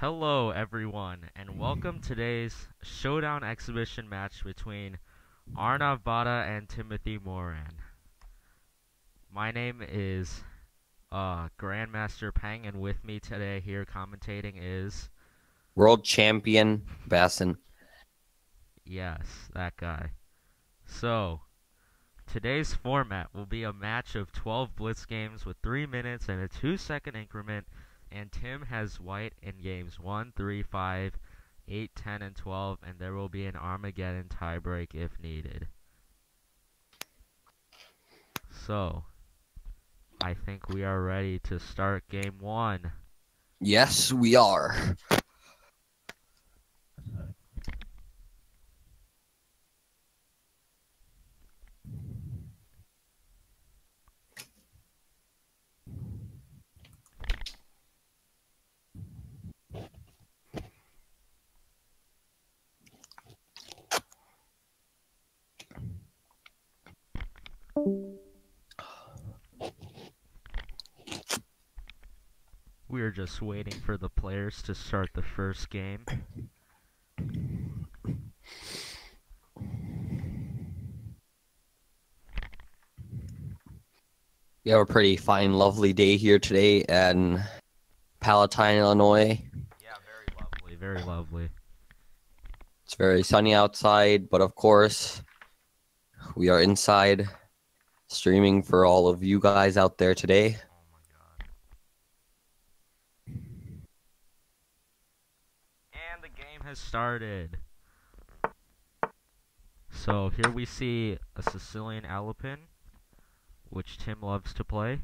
Hello, everyone, and welcome to today's Showdown exhibition match between Arnav Batta and Timothy Moran. My name is Grandmaster Peng, and with me today here commentating is... World champion Bassin. Yes, that guy. So, today's format will be a match of 12 blitz games with 3 minutes and a 2-second increment, and Tim has white in games 1, 3, 5, 8, 10, and 12, and there will be an Armageddon tiebreak if needed. So, I think we are ready to start game 1. Yes, we are. We are just waiting for the players to start the first game. We have a pretty fine, lovely day here today in Palatine, Illinois. Yeah, very lovely, very lovely. It's very sunny outside, but of course, we are inside streaming for all of you guys out there today. Oh my god. And the game has started. So here we see a Sicilian Alapin, which Tim loves to play.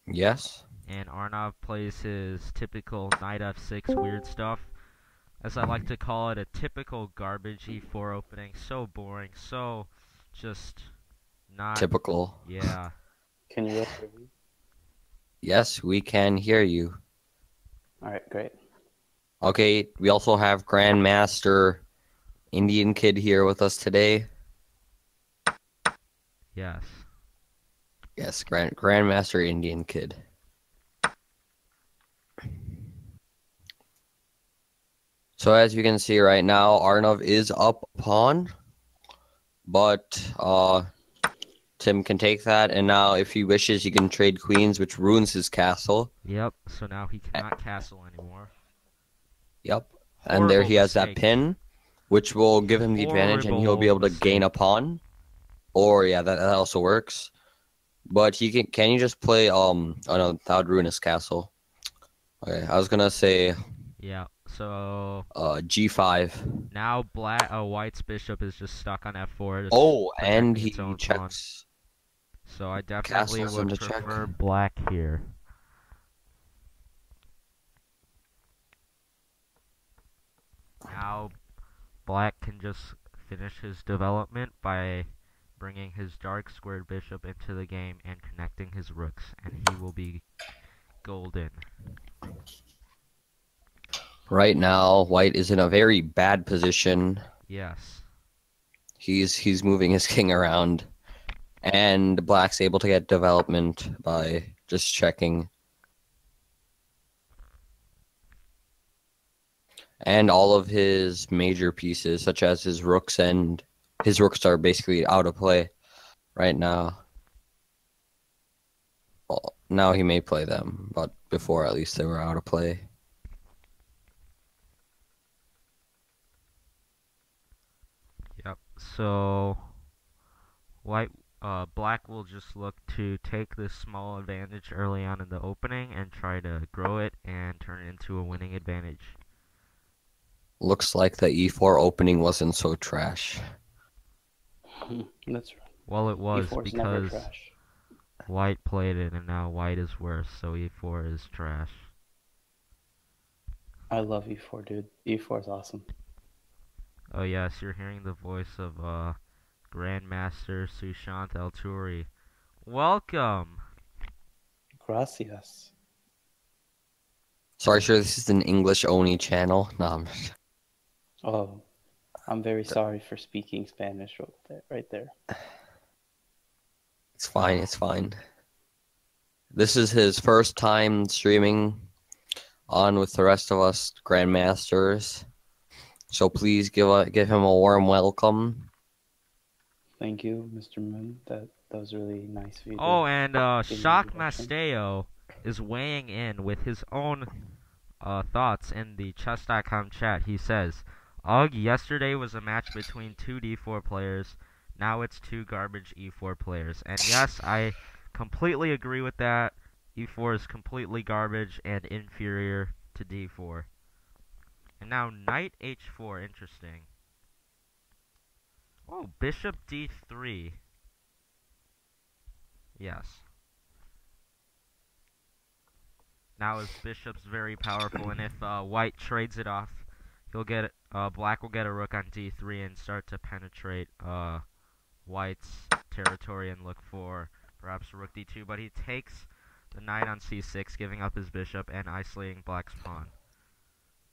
Yes. And Arnav plays his typical knight f6 weird stuff. As I like to call it, a typical garbage e4 opening. So boring, so just not... Typical. Yeah. Can you guys hear me? Yes, we can hear you. All right, great. Okay, we also have Grandmaster Indian Kid here with us today. Yes. Yes, Grandmaster Indian Kid. So as you can see right now, Arnav is up a pawn, but Tim can take that, and now if he wishes, he can trade queens, which ruins his castle. Yep, so now he cannot castle anymore. Yep, and there he has that mistake. pin, which will give him the advantage, and he'll be able to gain a pawn. Or yeah, that also works. But he can you just play oh no, that would ruin his castle. Okay, I was gonna say Yeah, so G5. now White's bishop is just stuck on F4. Oh, and protecting he its own pawn. checks. So I definitely Castles would into check. prefer black here. Now black can just finish his development by bringing his dark squared bishop into the game and connecting his rooks, and he will be golden. Right now, White is in a very bad position. Yes. He's moving his king around, and Black's able to get development by just checking. And all of his major pieces, such as his rooks, and his rooks are basically out of play right now. Well, now he may play them, but before at least they were out of play. Yep. So Black will just look to take this small advantage early on in the opening and try to grow it and turn it into a winning advantage. Looks like the E4 opening wasn't so trash. That's right. Well, it was E4's never because trash. White played it, and now White is worse, so E4 is trash. I love E4, dude. E4 is awesome. Oh yes, you're hearing the voice of Grandmaster Sushant Alturi. Welcome! Gracias. Sorry, sure, this is an English-only channel. No, Oh, I'm very sorry for speaking Spanish right there. it's fine, it's fine. This is his first time streaming on with the rest of us grandmasters. So please give him a warm welcome. Thank you, Mr. Moon. That was really nice of you. Oh, and give me an Shock introduction. Masteo is weighing in with his own thoughts in the chess.com chat. He says, "Ugh, yesterday was a match between two D4 players. Now it's two garbage E4 players." And yes, I completely agree with that. E4 is completely garbage and inferior to D4. And now Knight H4, interesting. Oh, Bishop D3. Yes. Now his bishop's very powerful, and if white trades it off, he'll get black will get a rook on D3 and start to penetrate white's territory and look for perhaps rook D2. But he takes the knight on C6, giving up his bishop and isolating black's pawn.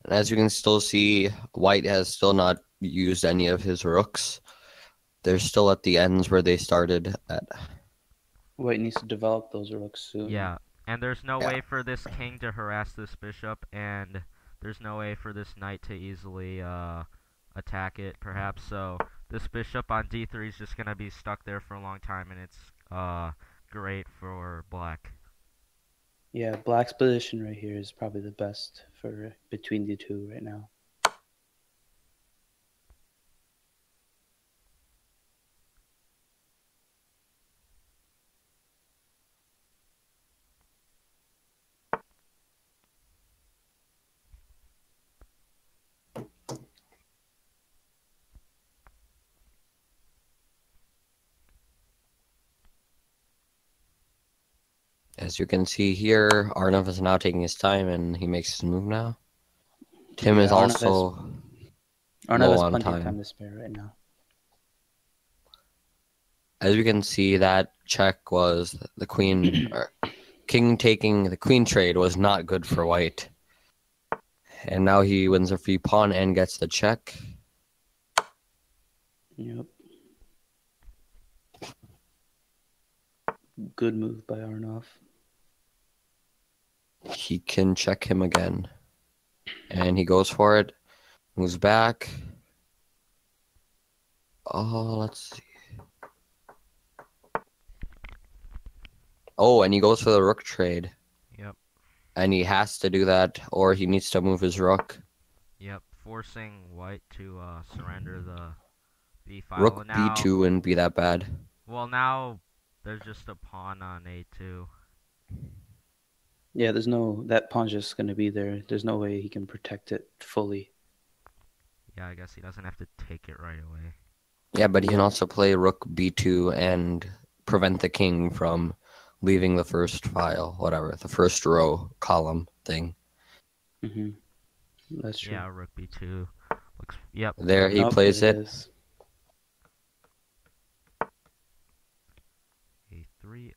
And as you can still see, white has still not used any of his rooks. They're still at the ends where they started at. White needs to develop those rooks soon. Yeah, and there's no way for this king to harass this bishop, and there's no way for this knight to easily attack it, perhaps. So this bishop on D3 is just going to be stuck there for a long time, and it's great for black. Yeah, black's position right here is probably the best for between the two right now. As you can see here, Arnav is now taking his time and he makes his move now. Tim is also Arnav has low on plenty of time. time to spare right now. As you can see, that check was the queen, or king taking the queen trade was not good for white. And now he wins a free pawn and gets the check. Yep. Good move by Arnav. He can check him again. And he goes for it. Moves back. Oh, let's see. Oh, and he goes for the rook trade. Yep. And he has to do that, or he needs to move his rook. Yep, forcing white to surrender the B file. Rook Now, B2 wouldn't be that bad. well, now there's just a pawn on A2. Yeah, that pawn's just going to be there. There's no way he can protect it fully. Yeah, I guess he doesn't have to take it right away. Yeah, but he can also play rook B2 and prevent the king from leaving the first file, whatever, the first row column thing. Mm-hmm. That's true. Yeah, rook B2. Looks, yep. There he plays it. Is. A3.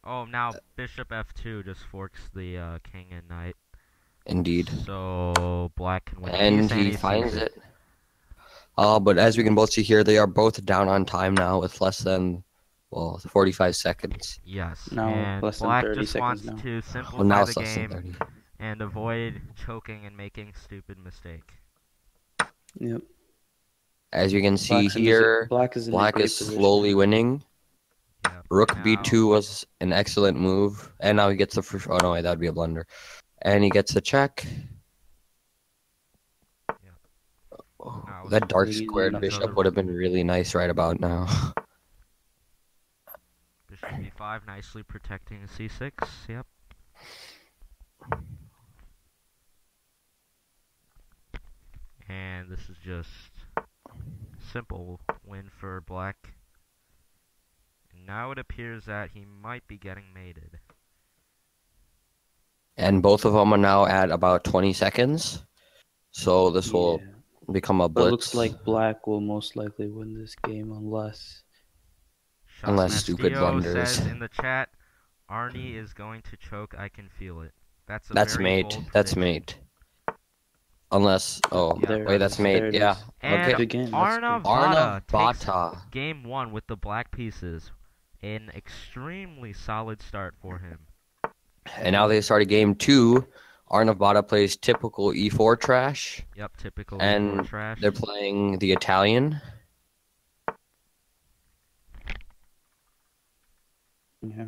Oh, now bishop F2 just forks the king and knight. Indeed. So black can win. And he finds it. But as we can both see here, they are both down on time now with less than, 45 seconds. Yes. Now and less than black 30 just seconds wants now. to simplify Well, now the it's less than game 30. and avoid choking and making stupid mistake. Yep. As you can see here, black is slowly winning. Yep. Rook Now, B2 was an excellent move. And now he gets the first. Oh, no, wait, that would be a blunder. And he gets a check. Oh, Now that dark easy squared enough. bishop would have been really nice right about now. bishop B5 nicely protecting C6. Yep. And this is just simple win for black. And now it appears that he might be getting mated. And both of them are now at about 20 seconds. So this will become a But blitz. it looks like black will most likely win this game unless stupid blunders. Says in the chat, Arnie is going to choke. I can feel it. That's mate. That's mate. Unless, that's mate. Yeah. And Okay. Again, Arnav Batta takes game 1 with the black pieces. An extremely solid start for him. And now they started game 2 Arnav Batta plays typical e4 trash, Yep, typical and E4 trash. they're playing the Italian. Yeah.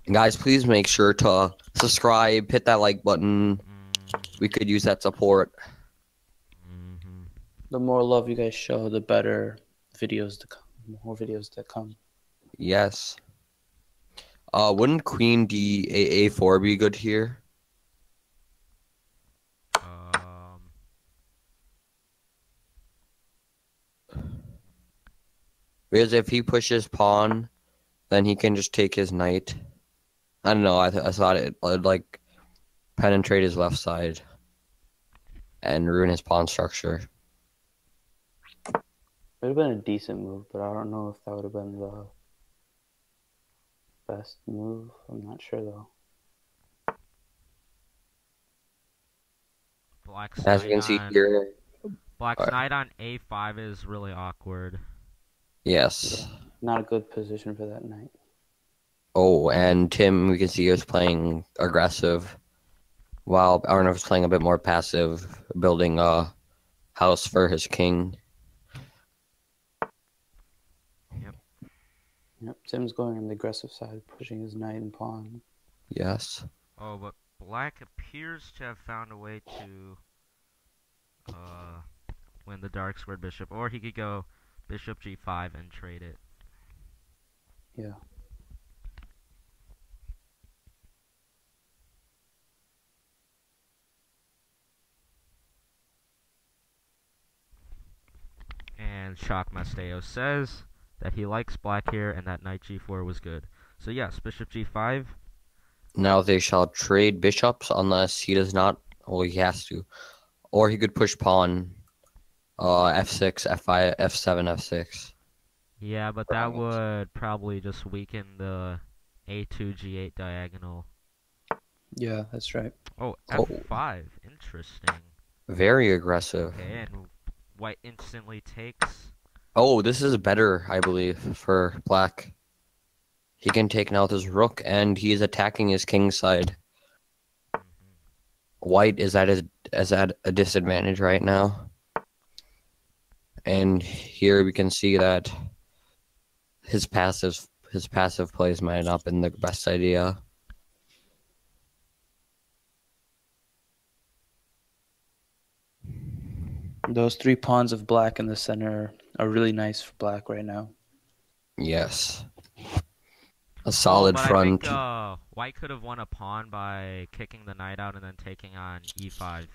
And guys, please make sure to subscribe, hit that like button. We could use that support. The more love you guys show, the better videos to come. More videos to come. Yes. Wouldn't Queen D A4 be good here? Because if he pushes pawn, then he can just take his knight. I don't know. I thought it would like penetrate his left side and ruin his pawn structure. It would have been a decent move, but I don't know if that would have been the best move. I'm not sure though. As you can see here, Black's knight on A5 is really awkward. Yes. Yeah, not a good position for that knight. Oh, and Tim, we can see he was playing aggressive, while Arnav was playing a bit more passive, building a house for his king. Yep, Tim's going on the aggressive side, pushing his knight and pawn. Yes. Oh, but Black appears to have found a way to win the dark squared bishop, or he could go bishop G5 and trade it. Yeah. And Shock Masteo says that he likes Black here and that knight G4 was good. So yes, bishop G5. Now they shall trade bishops unless he does not. Well, he has to. Or he could push pawn F6, F5, F7, F6. Yeah, but that would probably just weaken the A2, G8 diagonal. Yeah, that's right. Oh, F5. Interesting. Very aggressive. Okay, and White instantly takes. Oh, this is better, I believe, for Black. He can take now with his rook, and he is attacking his king side. White is at a disadvantage right now. And here we can see that his passive plays might have not been the best idea. Those 3 pawns of Black in the center are really nice for Black right now. Yes. A solid front. I think, White could have won a pawn by kicking the knight out and then taking on E5.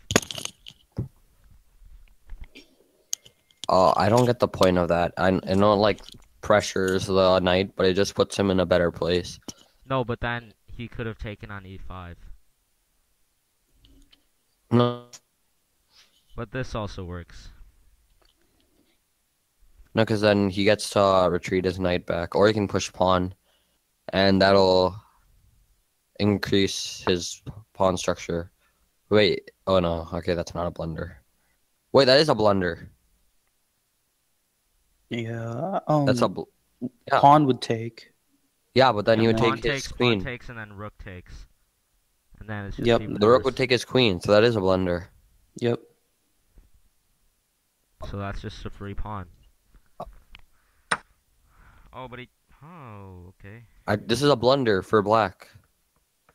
I don't get the point of that. I know like pressures the knight, but it just puts him in a better place. No, but then he could have taken on E5. No. But this also works. No, because then he gets to retreat his knight back, or he can push pawn, and that'll increase his pawn structure. Wait, oh no, okay, that's not a blunder. Wait, that is a blunder. Yeah. That's a yeah. Pawn would take. Yeah, but then he would pawn take takes, his queen. Pawn takes, and then rook takes. And then it's just Yep. even The rook worse. would take his queen, so that is a blunder. Yep. So that's just a free pawn. Oh, but he... Oh, okay. This is a blunder for Black.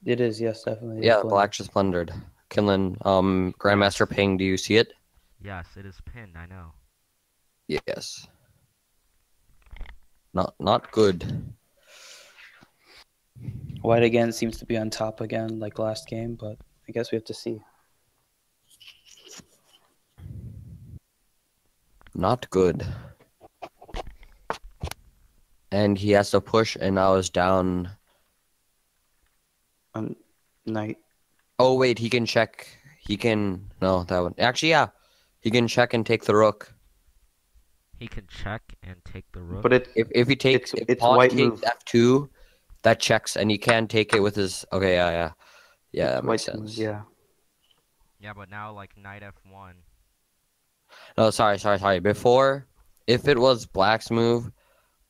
It is, yes, definitely. Yeah, Black just blundered. Kinlan, Grandmaster Ping, do you see it? Yes, it is pinned, I know. Yes. Not good. White again seems to be on top again, like last game, but I guess we have to see. Not good. And he has to push, and now is down. Knight. Oh, wait, he can check. He can... No, that one. Actually, yeah. He can check and take the rook. He can check and take the rook. But If he takes... If pawn white takes move. F2, that checks, and he can take it with his... Okay, yeah. Yeah, that makes White sense. move, yeah. Yeah, but now like knight f1. No, sorry. Before, if it was Black's move,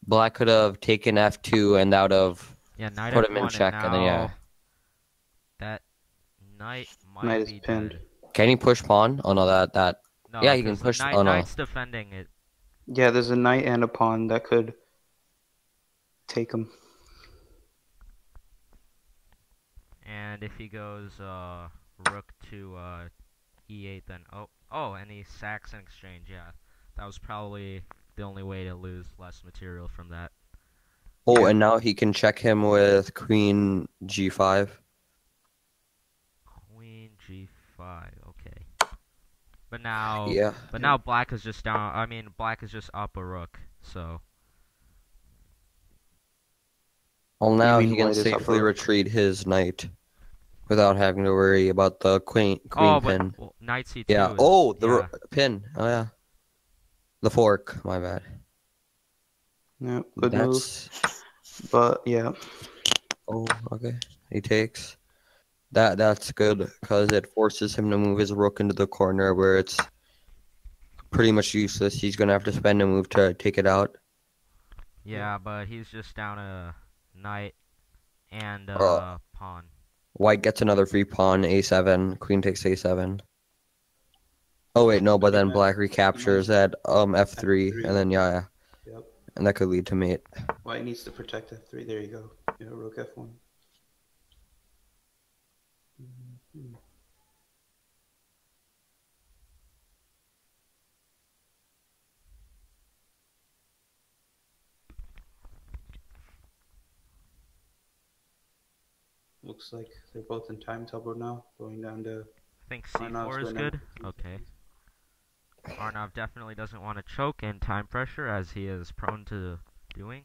Black could have taken f2 and that would have Yeah, knight put him in f1, and check, and then yeah. now that knight Knight might is be pinned. dead. Can he push pawn? Oh no, that. No, Yeah, he can because the push. Oh no. knight's defending it. Yeah, there's a knight and a pawn that could take him. And if he goes rook to e8, then oh, and he sacks in exchange. Yeah, that was probably the only way to lose less material from that. Oh, Yeah. and now he can check him with queen g5. Queen g5. Okay. But now, Yeah. now black is just down. I mean, black is just up a rook. So Well, now mean he can white is up a safely rook? retreat his knight without having to worry about the queen but pin. well, knight c2. Yeah. Is, Oh, the yeah. pin. Oh yeah. The fork. My bad. Yeah, good move. That's. But yeah. Oh, okay. He takes. That's good because it forces him to move his rook into the corner where it's pretty much useless. He's gonna have to spend a move to take it out. Yeah, but he's just down a knight and Uh, pawn. White gets another free pawn, a7. Queen takes a7. Oh wait, no, but then black recaptures at f3, and then yeah, Yep. and that could lead to mate. White needs to protect f3. There you go. Yeah, rook f1. Looks like they're both in time trouble now, going down to I think Arnav's c4 is winning. good. Okay. Arnav definitely doesn't want to choke in time pressure, as he is prone to doing.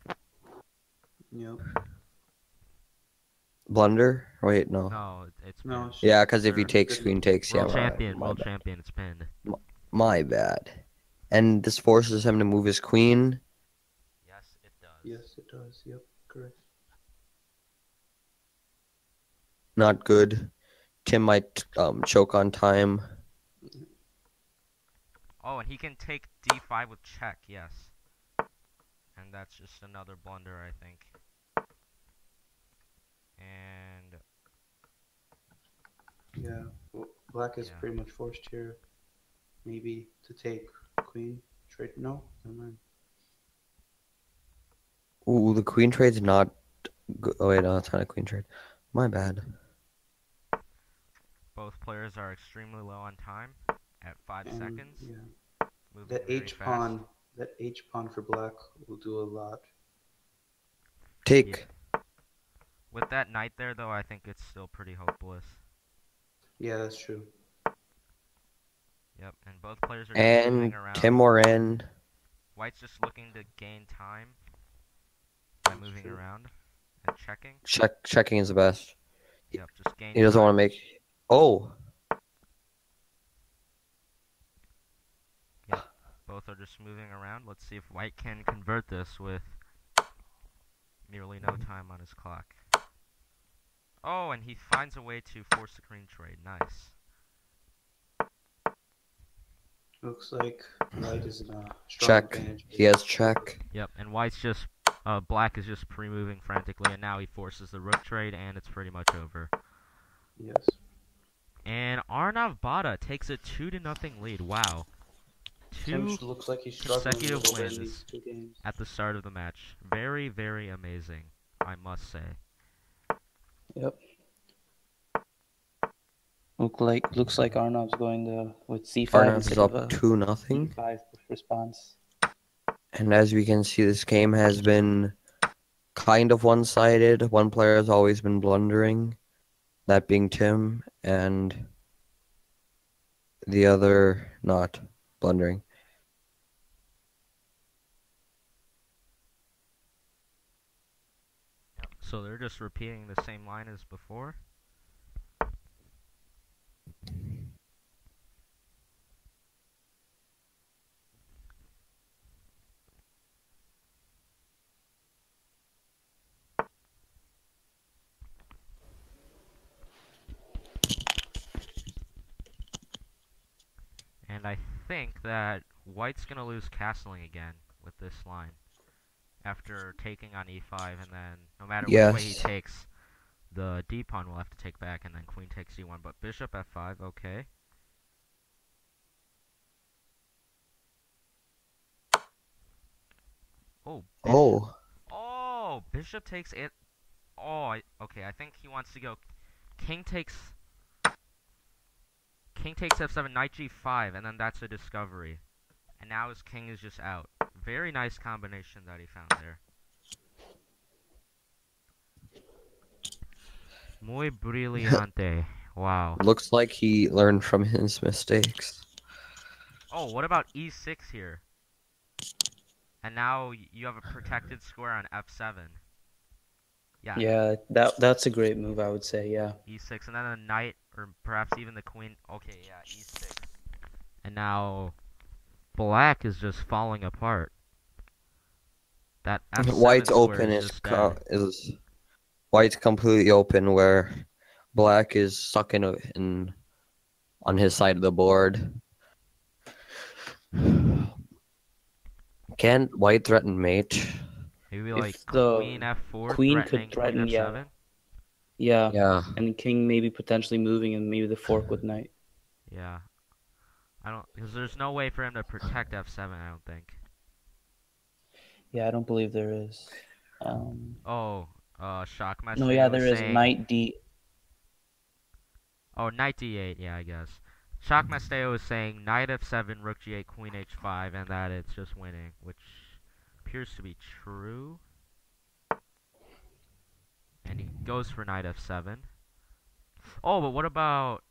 Yep. Blunder? Wait, no. No, it's No, pinned. Yeah, because if he Sure. takes, queen takes. Yeah, World champion, my world bad. champion. It's pinned. My bad. And this forces him to move his queen. Yes, it does. Yes, it does. Yep, correct. Not good. Tim might choke on time. Oh, and he can take d5 with check. Yes. And that's just another blunder, I think. And yeah, well, black is Yeah. pretty much forced here, maybe to take queen trade. No, never mind. Ooh, the queen trade's not good. Oh wait, no, it's not a queen trade. My bad. both players are extremely low on time at 5 And, seconds. yeah, Moving that very H fast. pawn, that H pawn for black will do a lot. Take. With that knight there, though, I think it's still pretty hopeless. Yeah, that's true. Yep, and both players are just moving And around. Tim Moran. White's just looking to gain time by moving true. around and checking. Checking is the best. Yep, just gain He doesn't time. want to make. Oh. Yep, both are just moving around. Let's see if White can convert this with nearly no time on his clock. Oh, and he finds a way to force the queen trade. Nice. Looks like white is in a strong Check. advantage. He has check. Yep, and White's just black is just pre-moving frantically, and now he forces the rook trade, and it's pretty much over. Yes. And Arnav Batta takes a 2-0 lead. Wow. Tim Two looks like he's struggling consecutive a little bit in wins these 2 games. at the start of the match. Very, very amazing, I must say. Yep. Looks like Arnav's going to with c5 Arnav instead is of up a 2-0. e5 response. And as we can see, this game has been kind of one-sided. One player has always been blundering, that being Tim, and the other not blundering. So they're just repeating the same line as before. think that white's going to lose castling again with this line after taking on e5, and then no matter which way he Yes. takes, the d pawn will have to take back, and then queen takes c1. But bishop f5, okay. Oh, Oh. oh, bishop takes it. Oh, okay. I think he wants to go. King takes f7, knight g5, and then that's a discovery. And now his king is just out. Very nice combination that he found there. Muy brillante. Wow. Looks like he learned from his mistakes. Oh, what about e6 here? And now you have a protected square on f7. Yeah. Yeah, that's a great move, I would say. Yeah. e6, and then a knight, or perhaps even the queen. Okay, yeah, e6. And now black is just falling apart. That f7 White's square open is just dead. is white's completely open, where black is stuck in on his side of the board. Can white threaten mate? Maybe like If the queen f4, queen threatening could threaten, queen f7. Yeah. Yeah. And king maybe potentially moving, and maybe the fork with knight. Yeah. Because there's no way for him to protect f7, I don't think. Yeah, I don't believe there is. Shock message. No, yeah, there is knight d. Oh, knight d8, yeah, I guess. Shock Masteo is saying knight f7, rook g8, queen h5, and that it's just winning, which appears to be true. And he goes for knight f7. Oh, but what about...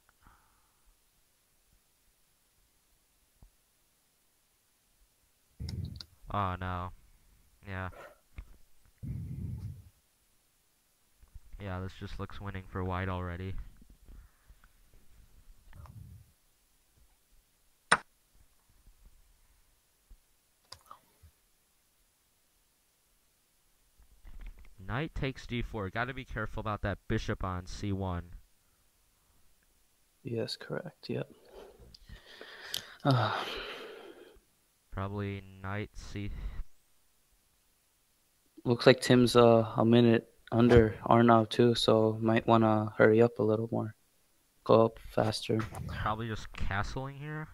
Oh, no. Yeah. Yeah, this just looks winning for white already. Knight takes d4. Gotta be careful about that bishop on c1. Yes, correct. Yep. Probably knight c... Looks like Tim's a minute under Arnav too, so might want to hurry up a little more. Go up faster. Probably just castling here.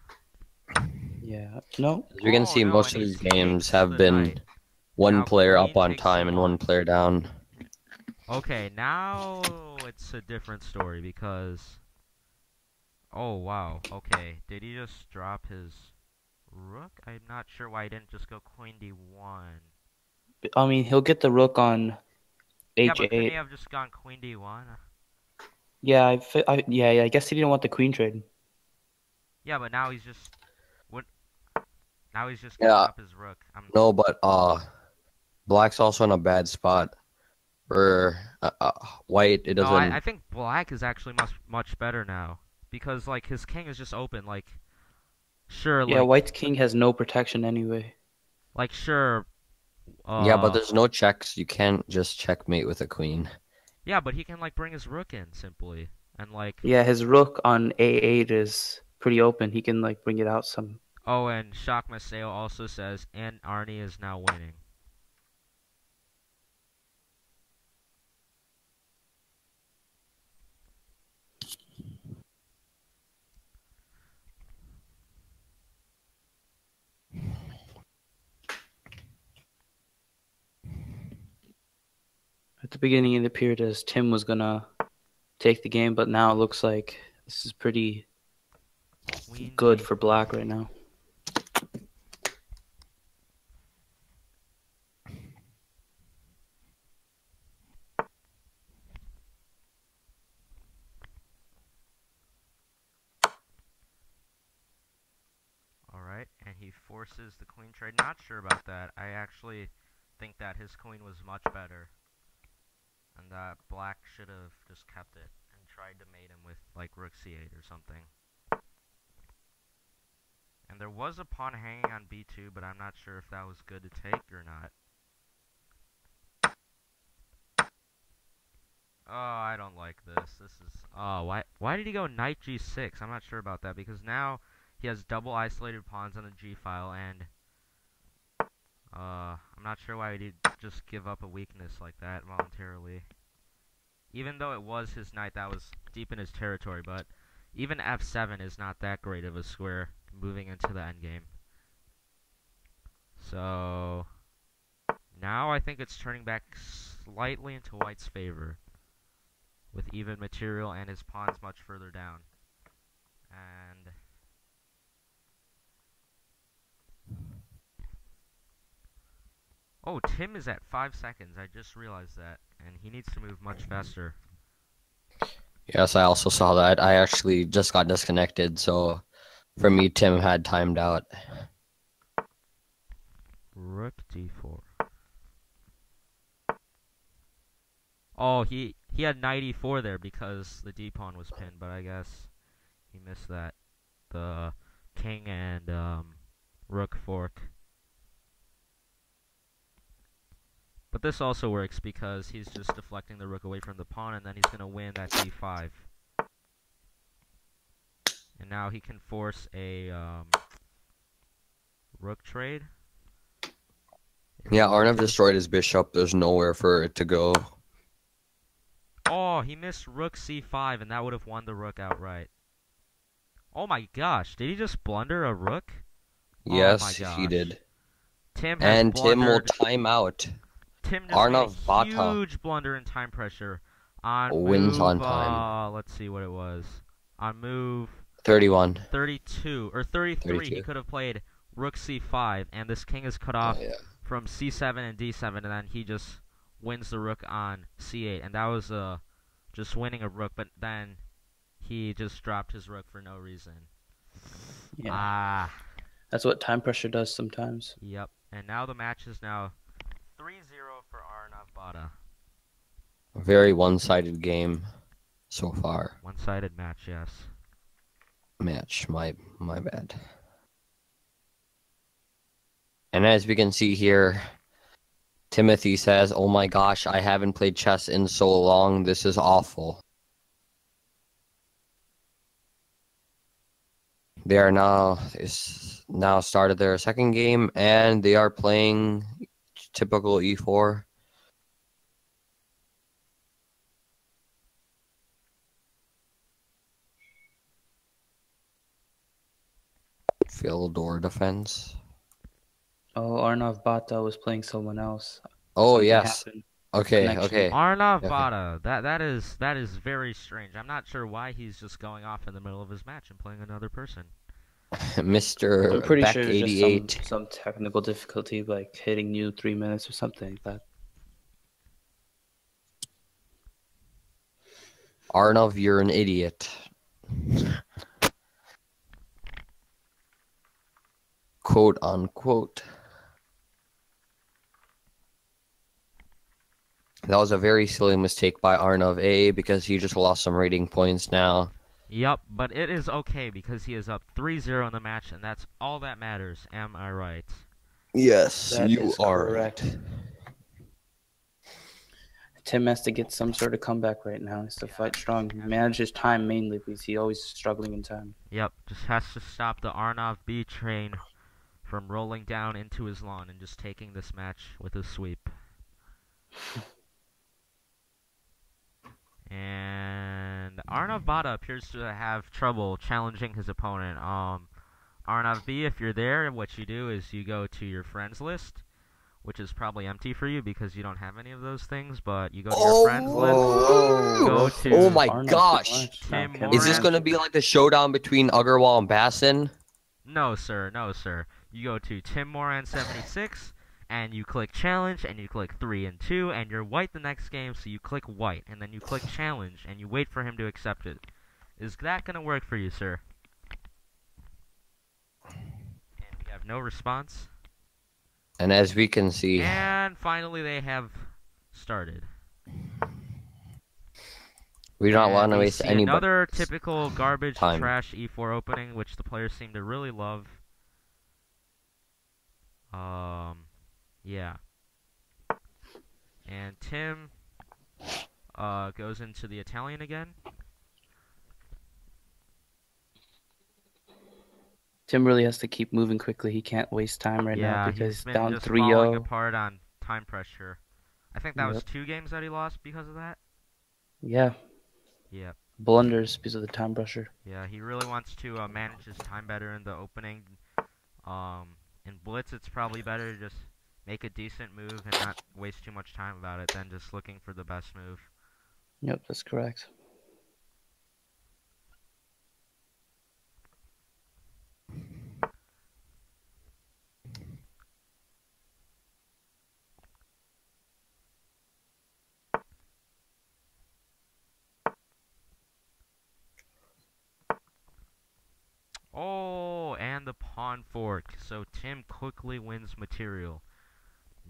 Yeah. No. As we can see, no, most and of he these games takes have the been knight. one Now player up queen on takes time and one c1. player down. Okay, now it's a different story because... Oh, wow. Okay, did he just drop his rook? I'm not sure why he didn't just go queen d1. I mean, he'll get the rook on h8. Yeah, but couldn't he have just gone queen d1? Yeah, I guess he didn't want the queen trade. Yeah, but now he's just... Now he's just giving up his rook. No, but black's also in a bad spot. For white, it doesn't. No, I think black is actually much better now because like his king is just open. Like, sure. Yeah, like, white's king has no protection anyway. Like, sure. Yeah, but there's no checks. You can't just checkmate with a queen. Yeah, but he can like bring his rook in simply and like. Yeah, his rook on a8 is pretty open. He can like bring it out some. Oh, and Shock Maseo also says, and Arnie is now winning. At the beginning, it appeared as Tim was gonna take the game, but now it looks like this is pretty good for black right now. Alright, and he forces the queen trade. Not sure about that. I actually think that his queen was much better. And that black should have just kept it and tried to mate him with like rook c8 or something. And there was a pawn hanging on b2, but I'm not sure if that was good to take or not. Oh, I don't like this. This is... Oh, why did he go knight g6? I'm not sure about that, because now he has double isolated pawns on the G file, and I'm not sure why he'd just give up a weakness like that voluntarily. Even though it was his knight, that was deep in his territory, but even f7 is not that great of a square moving into the endgame. So now I think it's turning back slightly into white's favor, with even material and his pawns much further down. And oh, Tim is at 5 seconds. I just realized that, and he needs to move much faster. Yes, I also saw that. I actually just got disconnected, so for me, Tim had timed out. Rook d4. Oh, he had knight e4 there because the d pawn was pinned, but I guess he missed that. The king and rook fork. But this also works because he's just deflecting the rook away from the pawn, and then he's going to win that d5. And now he can force a rook trade. Yeah, Arnav destroyed his bishop. There's nowhere for it to go. Oh, he missed rook c5, and that would have won the rook outright. Oh my gosh, did he just blunder a rook? Yes, oh my gosh. he did. Tim has And Tim will blundered. time out. Tim just Arnav made a Batta huge blunder in time pressure. On wins move, on time. let's see what it was. On move 31. 32, or 33, 32. he could have played rook c5, and this king is cut off Oh, yeah. from c7 and d7, and then he just wins the rook on c8, and that was just winning a rook, but then he just dropped his rook for no reason. Yeah. That's what time pressure does sometimes. Yep. And now the match is now 3-0 for Arnav Batta. A very one-sided game so far. One-sided match, yes. Match, my bad. And as we can see here, Timothy says, "Oh my gosh, I haven't played chess in so long. This is awful." They are now started their second game, and they are playing typical e4. Field door defense. Oh, Arnav Batta was playing someone else. Oh, Something yes. happened. Okay, Connection. okay. Arnav Okay. Batta, that is very strange. I'm not sure why he's just going off in the middle of his match and playing another person. Mr. I'm pretty Beck sure it's 88. just some technical difficulty, like hitting you 3 minutes or something like that. Arnav, you're an idiot. Quote unquote. That was a very silly mistake by Arnav A because he just lost some rating points now. Yep, but it is okay because he is up 3-0 in the match, and that's all that matters. Am I right? Yes, That you is are correct. Tim has to get some sort of comeback right now. He has to fight strong. Manage his time mainly because he's always struggling in time. Yep, just has to stop the Arnav B train from rolling down into his lawn and just taking this match with a sweep. And Arnav Batta appears to have trouble challenging his opponent. Arnav B, if you're there, what you do is you go to your friends list, which is probably empty for you because you don't have any of those things, but you go to your friends list, go to Oh my Arnav gosh. Tim Okay. Moran. Is this going to be like the showdown between Agarwal and Bassin? No, sir, no, sir. You go to Tim Moran 76, and you click challenge, and you click 3 and 2, and you're white the next game, so you click white, and then you click challenge, and you wait for him to accept it. Is that going to work for you, sir? And we have no response. And as we can see, And finally, they have started. we don't want to we waste see any another typical garbage time. trash e4 opening, which the players seem to really love. Yeah. And Tim goes into the Italian again. Tim really has to keep moving quickly. He can't waste time right now Yeah, because he's been down just falling 3-0. apart on time pressure. I think that was Yep. 2 games that he lost because of that. Yeah, Yep. blunders because of the time pressure. Yeah, he really wants to manage his time better in the opening. In blitz, it's probably better to just make a decent move and not waste too much time about it than just looking for the best move. Yep, that's correct. Oh, and the pawn fork. So Tim quickly wins material.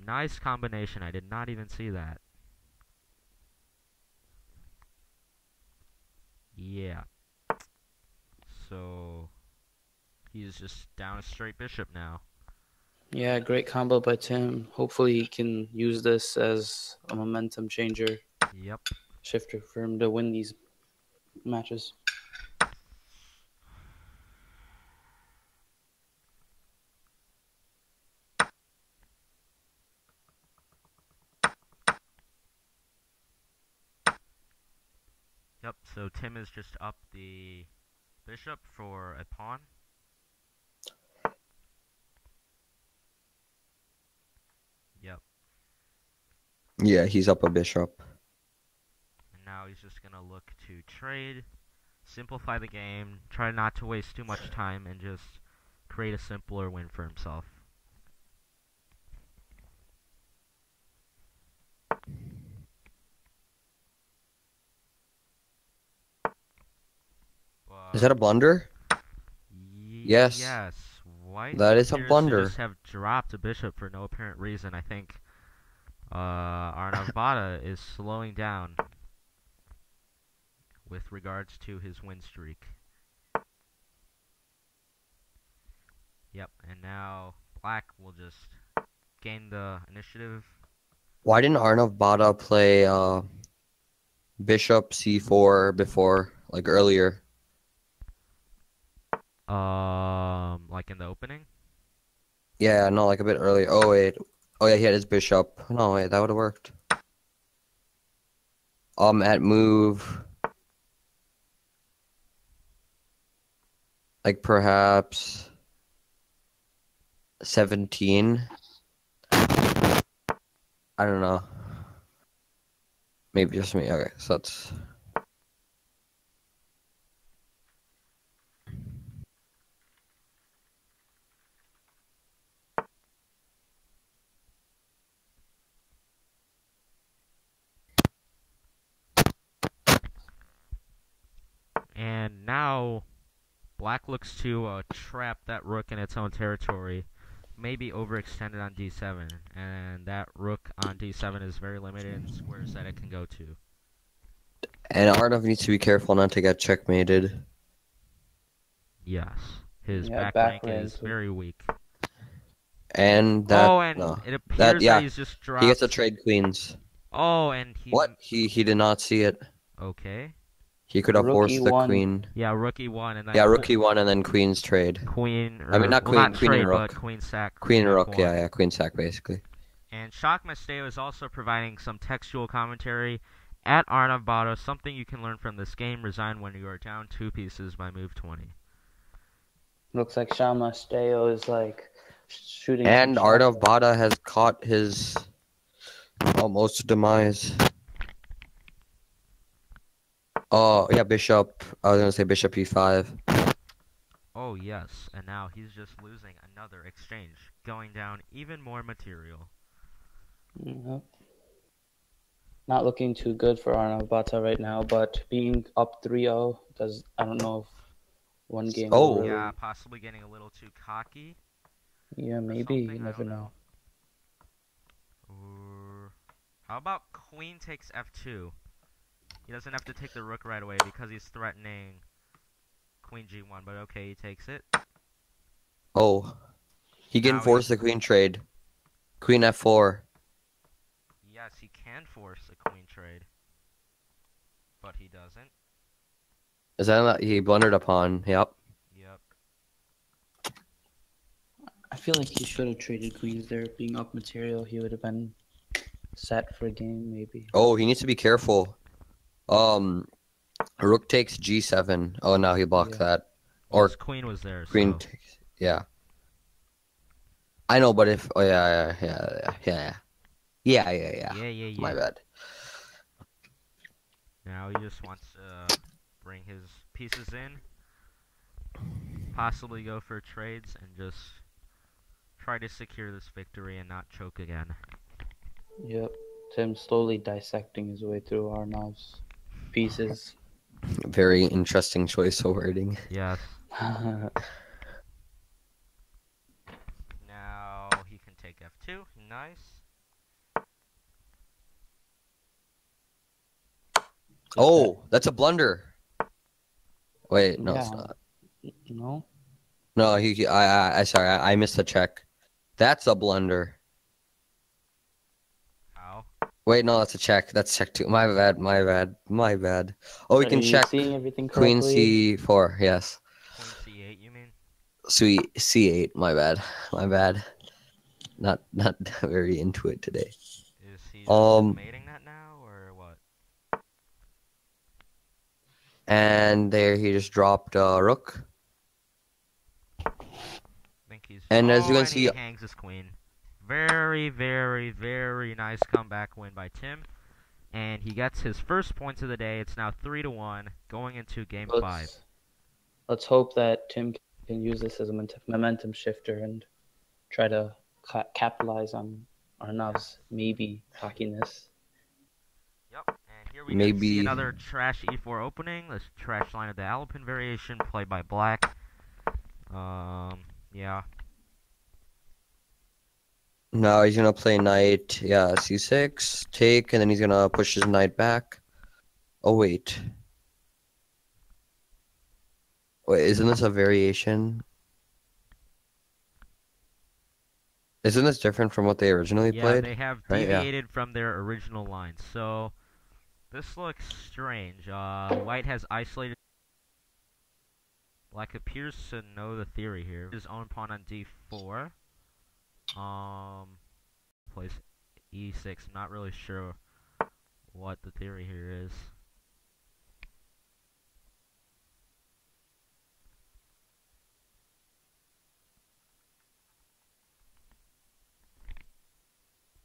Nice combination. I did not even see that. Yeah. So he's just down a straight bishop now. Yeah, great combo by Tim. Hopefully he can use this as a momentum changer, Yep. shifter for him to win these matches. Yep. So Tim is just up the bishop for a pawn. Yep. Yeah, he's up a bishop. And now he's just gonna look to trade, simplify the game, try not to waste too much time, and just create a simpler win for himself. Is that a blunder? Yes. Yes. White That is a appears blunder. to just have dropped a bishop for no apparent reason. I think Arnav Batta is slowing down with regards to his win streak. Yep, and now Black will just gain the initiative. Why didn't Arnav Batta play bishop c4 before, like earlier? Like in the opening? Yeah, no, like a bit earlier. Oh wait. Oh yeah, he had his bishop. No, wait, that would have worked. At move, like perhaps 17. I don't know. Maybe just me. Okay, so that's. And now Black looks to trap that rook in its own territory. Maybe overextended on d7. And that rook on d7 is very limited in squares that it can go to. And Arnav needs to be careful not to get checkmated. Yes. His Yeah, back rank rank is very weak. And that. Oh, and no. it appears that he's just dropped. He gets to trade queens. Oh, and he... What? He did not see it. Okay. He could have Rook forced the E1. queen. Yeah, rook e1 and then... Yeah, rook e1 and then queen's trade. Queen... I mean, not well, queen, not queen trade, and rook. but queen sack. Queen and rook, F1. yeah, queen sack, basically. And Shock Masteo is also providing some textual commentary at Arnav Batta, something you can learn from this game. Resign when you are down 2 pieces by move 20. Looks like Shama Steo is like shooting. And Arnav Batta has caught his almost demise. Oh, yeah, bishop. I was going to say bishop e5. Oh, yes. And now he's just losing another exchange, going down even more material. Yep. Not looking too good for Arnav Batta right now, but being up 3-0 does, I don't know if one game. Oh. Really, Yeah, possibly getting a little too cocky. yeah, maybe. You never know. Or how about queen takes f2? He doesn't have to take the rook right away because he's threatening queen g1, but okay, he takes it. Oh. He can Now force the queen trade. Queen f4. Yes, he can force a queen trade, but he doesn't. Is that he blundered upon? Yep. Yep. feel like he should have traded queens there. Being up material, he would have been set for a game, maybe. Oh, he needs to be careful. Rook takes g7. Oh, now he blocked Yeah. that. Well, Or his queen was there, queen so takes. Yeah. I know, but if. Oh, yeah. yeah. My bad. Now he just wants to bring his pieces in, possibly go for trades, and just try to secure this victory and not choke again. Yep. Tim slowly dissecting his way through Arnav's pieces. Very interesting choice of wording. Yes. Now he can take f2. Nice. Oh, that's a blunder. Wait, no, it's Yeah. not. No? No, sorry, I missed the check. That's a blunder. How? Wait, no, that's a check. That's check two. My bad. Oh, we Are can you check seeing everything Queen correctly? C4. Yes. Queen c8, you mean? Sweet C8. My bad. Not very into it today. Is he just mating that now, or what? And there he just dropped rook. I think he's. And as you can and see, he hangs his queen. Very, very, very nice comeback win by Tim. And he gets his first points of the day. It's now 3-1 going into game 5. Let's hope that Tim can use this as a momentum shifter and try to capitalize on Arnav's maybe cockiness. Yep, and here we see another trash e4 opening. This trash line of the Alpin variation played by Black. Yeah. Now he's gonna play knight, yeah, c6, take, and then he's gonna push his knight back. Oh wait, isn't this a variation? Isn't this different from what they originally played? Yeah, they have deviated from their original line. So this looks strange. White has isolated. Black appears to know the theory here. His own pawn on d4. Plays e6. I'm not really sure what the theory here is.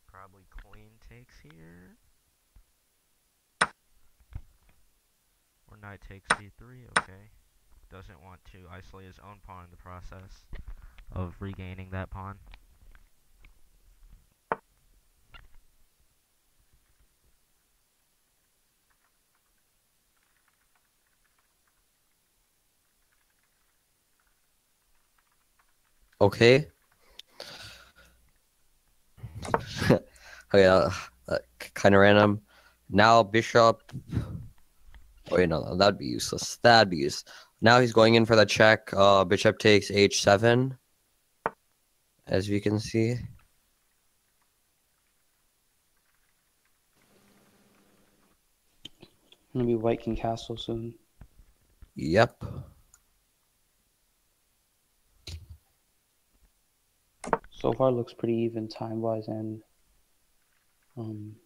Probably queen takes here. Or knight takes c3, okay. Doesn't want to isolate his own pawn in the process of regaining that pawn. Okay. Okay, kind of random. Now bishop. Oh, wait, no, that'd be useless. Now he's going in for the check. Bishop takes h7, as we can see. Maybe White can castle soon. Yep. So far, looks pretty even time-wise and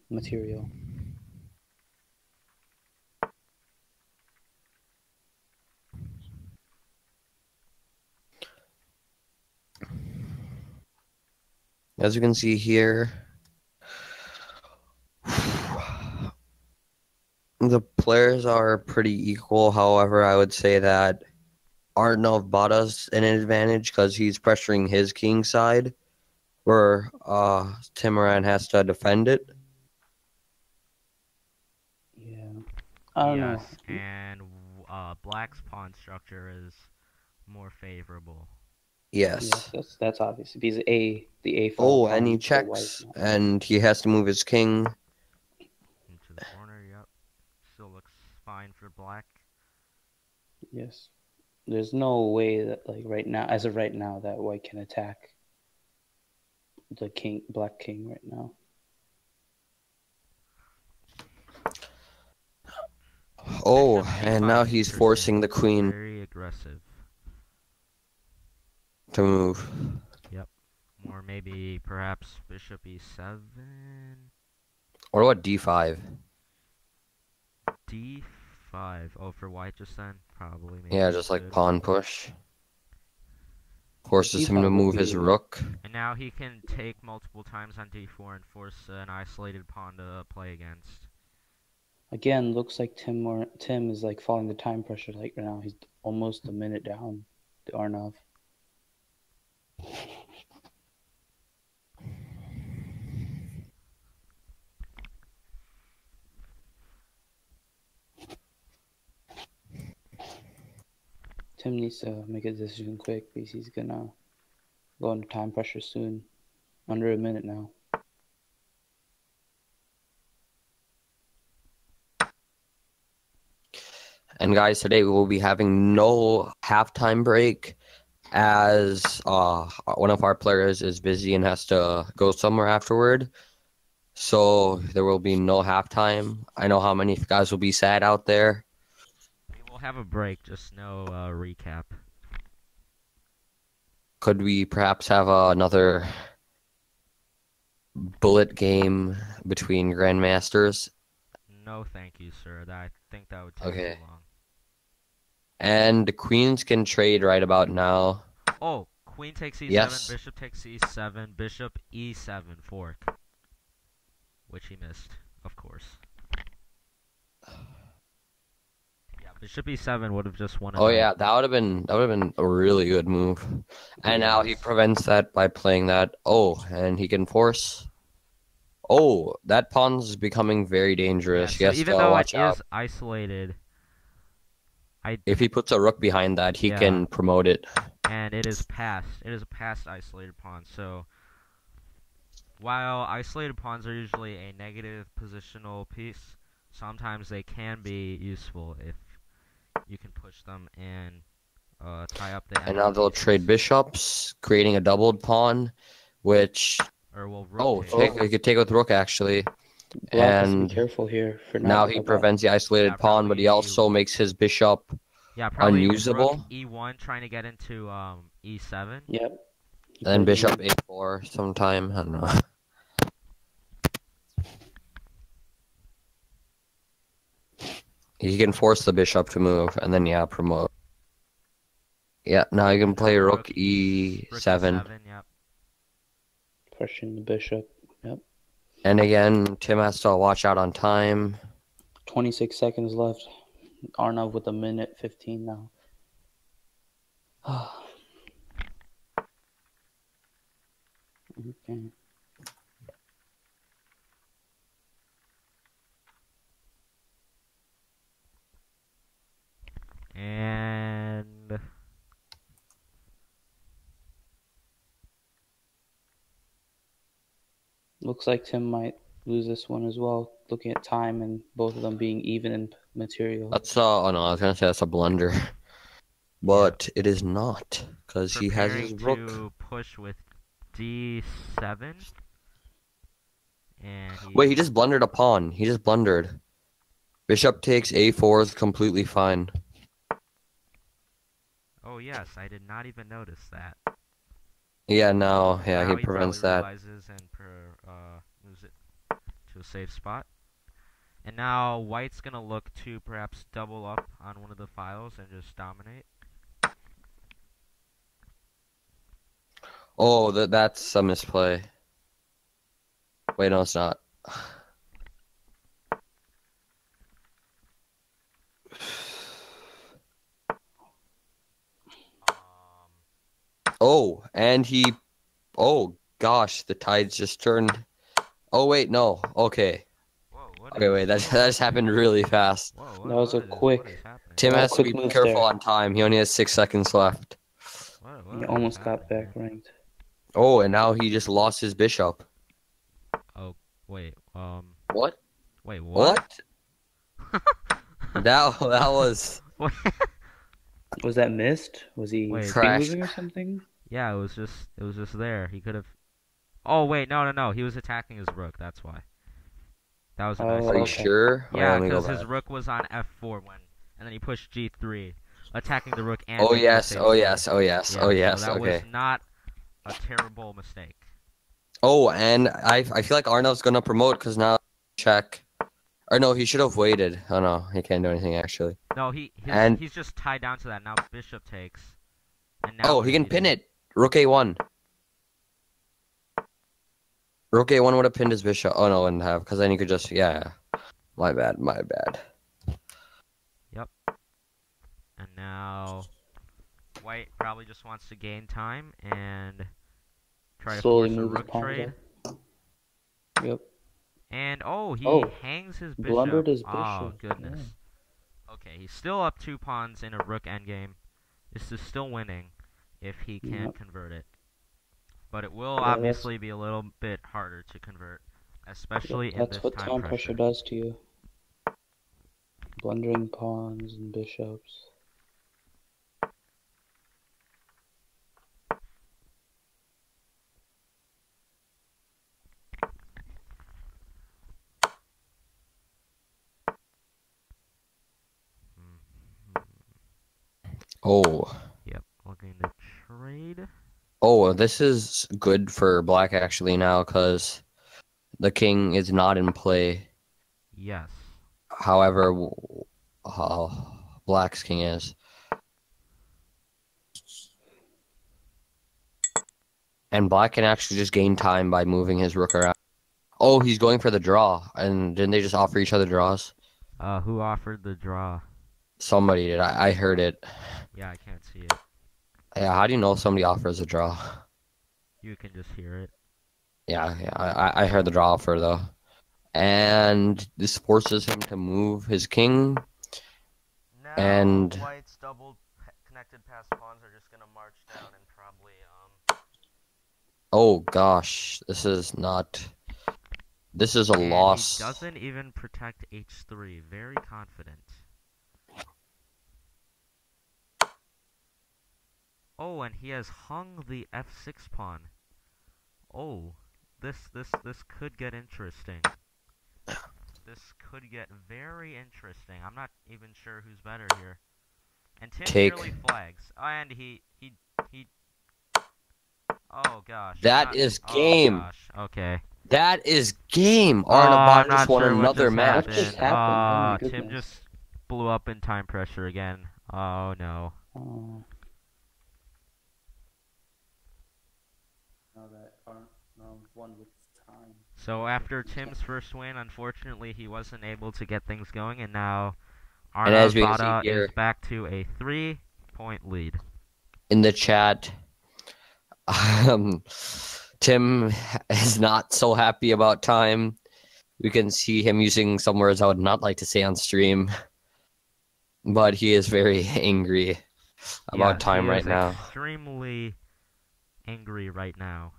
material. As you can see here, the players are pretty equal. However, I would say that Arnav Batta's an advantage because he's pressuring his king side, where Moran has to defend it. Yeah, I don't know. And Black's pawn structure is more favorable. Yes. That's obvious. If he's the A5. Oh, and he checks, and he has to move his king into the corner. Yep, still looks fine for Black. Yes, there's no way that as of right now, that White can attack the Black king right now. Oh, and now he's forcing the queen very aggressive to move. Yep. Or maybe perhaps bishop e7. What about d5? D5. Oh, for white just then? Probably, maybe. Yeah, just like good. pawn push. Forces him D5 to would move his be- rook. And now he can take multiple times on d4 and force an isolated pawn to play against. Again, looks like Tim is like following the time pressure like right now. He's almost a minute down to Arnav. Tim needs to make a decision quick because he's gonna go under time pressure soon. Under a minute now. And guys, today we will be having no halftime break as one of our players is busy and has to go somewhere afterward. So there will be no halftime. I know how many guys will be sad out there. We will have a break, just no recap. Could we perhaps have another bullet game between grandmasters? No, thank you, sir. I think that would take Okay. too long. And the queens can trade right about now. Oh, queen takes e7, Yes. bishop takes e7, bishop e7, fork. Which he missed, of course. Yeah, bishop e7 would have just won a Oh knight. yeah, that would have been a really good move. And now he prevents that by playing that. Oh, and he can force. Oh, that pawn's becoming very Yeah, dangerous. so He has even to though watch it out. is isolated, If he puts a rook behind that, he Yeah. can promote it. and it is passed. It is a passed isolated pawn. So while isolated pawns are usually a negative positional piece, sometimes they can be useful if you can push them and tie up the And now enemy they'll pieces. trade bishops, creating a doubled pawn, which Or will oh, rotate. he could take with rook actually. Black has to And be careful here for not now he about- prevents the isolated Yeah, pawn, but he probably- also makes his bishop Yeah, probably unusable. rook e1 trying to get into e7. Yep. Then bishop a4 sometime. I don't know. He can force the bishop to move, and then yeah, promote. Yeah, now you can play rook Rook e7. Yep. Pushing the bishop. Yep. And again, Tim has to watch out on time. 26 seconds left. Arnav with a minute 15 now. Okay. And Looks like Tim might lose this one as well, looking at time and both of them being even in material. That's oh no, I was gonna say that's a blunder, but it is not because he has his rook. preparing to push with d7. And Wait, he just blundered a pawn. He just blundered. Bishop takes a4 is completely fine. Oh yes, I did not even notice that. Yeah, no, yeah, Now he prevents probably that. realizes and moves it to a safe spot. And now white's gonna look to perhaps double up on one of the files and just dominate. Oh, that's a misplay. Wait, no, it's not. Oh, and he... Oh, gosh, the tides just turned. Oh, wait, no. Okay. Whoa, what Okay, is- wait, that just happened really fast. Whoa, That was a what quick- is happening? Tim Yeah, has to quick be move careful there. on time. He only has 6 seconds left. What He is almost got happening back here? ranked. Oh, and now he just lost his bishop. Wait, What? wait, what? That was... What? Was that missed? Was he Wait. spin Crashed. moving or something? Yeah, it was just there. He could have. Oh wait, no. He was attacking his rook. That's why. That was a nice. Oh, Are you okay. sure? Yeah, let me go because his back. rook was on f4 and then he pushed g3, attacking the rook and. Oh making a yes, safe oh square. yes, oh yes, Yeah, oh yes, so that okay. was not a terrible mistake. Oh, and I feel like Arnav's gonna promote because now check. Or no, he should have waited. Oh no, he can't do anything actually. No, And he's just tied down to that. Now bishop takes. And now oh, what he does can pin do? it. Rook A1. Rook A1 would have pinned his bishop. Oh no, wouldn't have, because then you could just yeah. My bad, my bad. Yep. And now White probably just wants to gain time and try to Slowly force a move his rook pawns trade. up. Yep. And oh, he Oh, hangs his bishop. blundered his Oh bishop. goodness. Yeah. Okay, he's still up 2 pawns in a rook endgame. This is still winning if he can't Yep. convert it. But it will Yeah, obviously be a little bit harder to convert, especially in That's this what time pressure does to you. Blundering pawns and bishops. Oh. Yep, looking to trade. Oh, this is good for black actually now because the king is not in play. Yes. However, black's king is. And black can actually just gain time by moving his rook around. Oh, he's going for the draw. And didn't they just offer each other draws? Who offered the draw? Somebody did. I heard it. Yeah, I can't see it. Yeah, how do you know if somebody offers a draw? You can just hear it. Yeah, I heard the draw offer though. And this forces him to move his king. Now, And White's double connected passed pawns are just gonna march down and probably oh gosh, this is a and loss. he doesn't even protect h3. Very confident. Oh, and he has hung the f6 pawn. Oh, this could get interesting. This could get very interesting. I'm not even sure who's better here. And Tim clearly flags. And he oh gosh. That is game. Oh gosh. Okay. That is game. Oh, Arnav I'm just not won sure what another just match. What just happened. happened? Oh my Tim goodness. just blew up in time pressure again. Oh no. Oh. Now that Arnav won with time. So after Tim's first win, unfortunately he wasn't able to get things going, and now And as Arnav we can see Batta here is back to a 3-point lead. in the chat, Tim is not so happy about time. We can see him using some words I would not like to say on stream, but he is very angry about time right now. Extremely angry right now.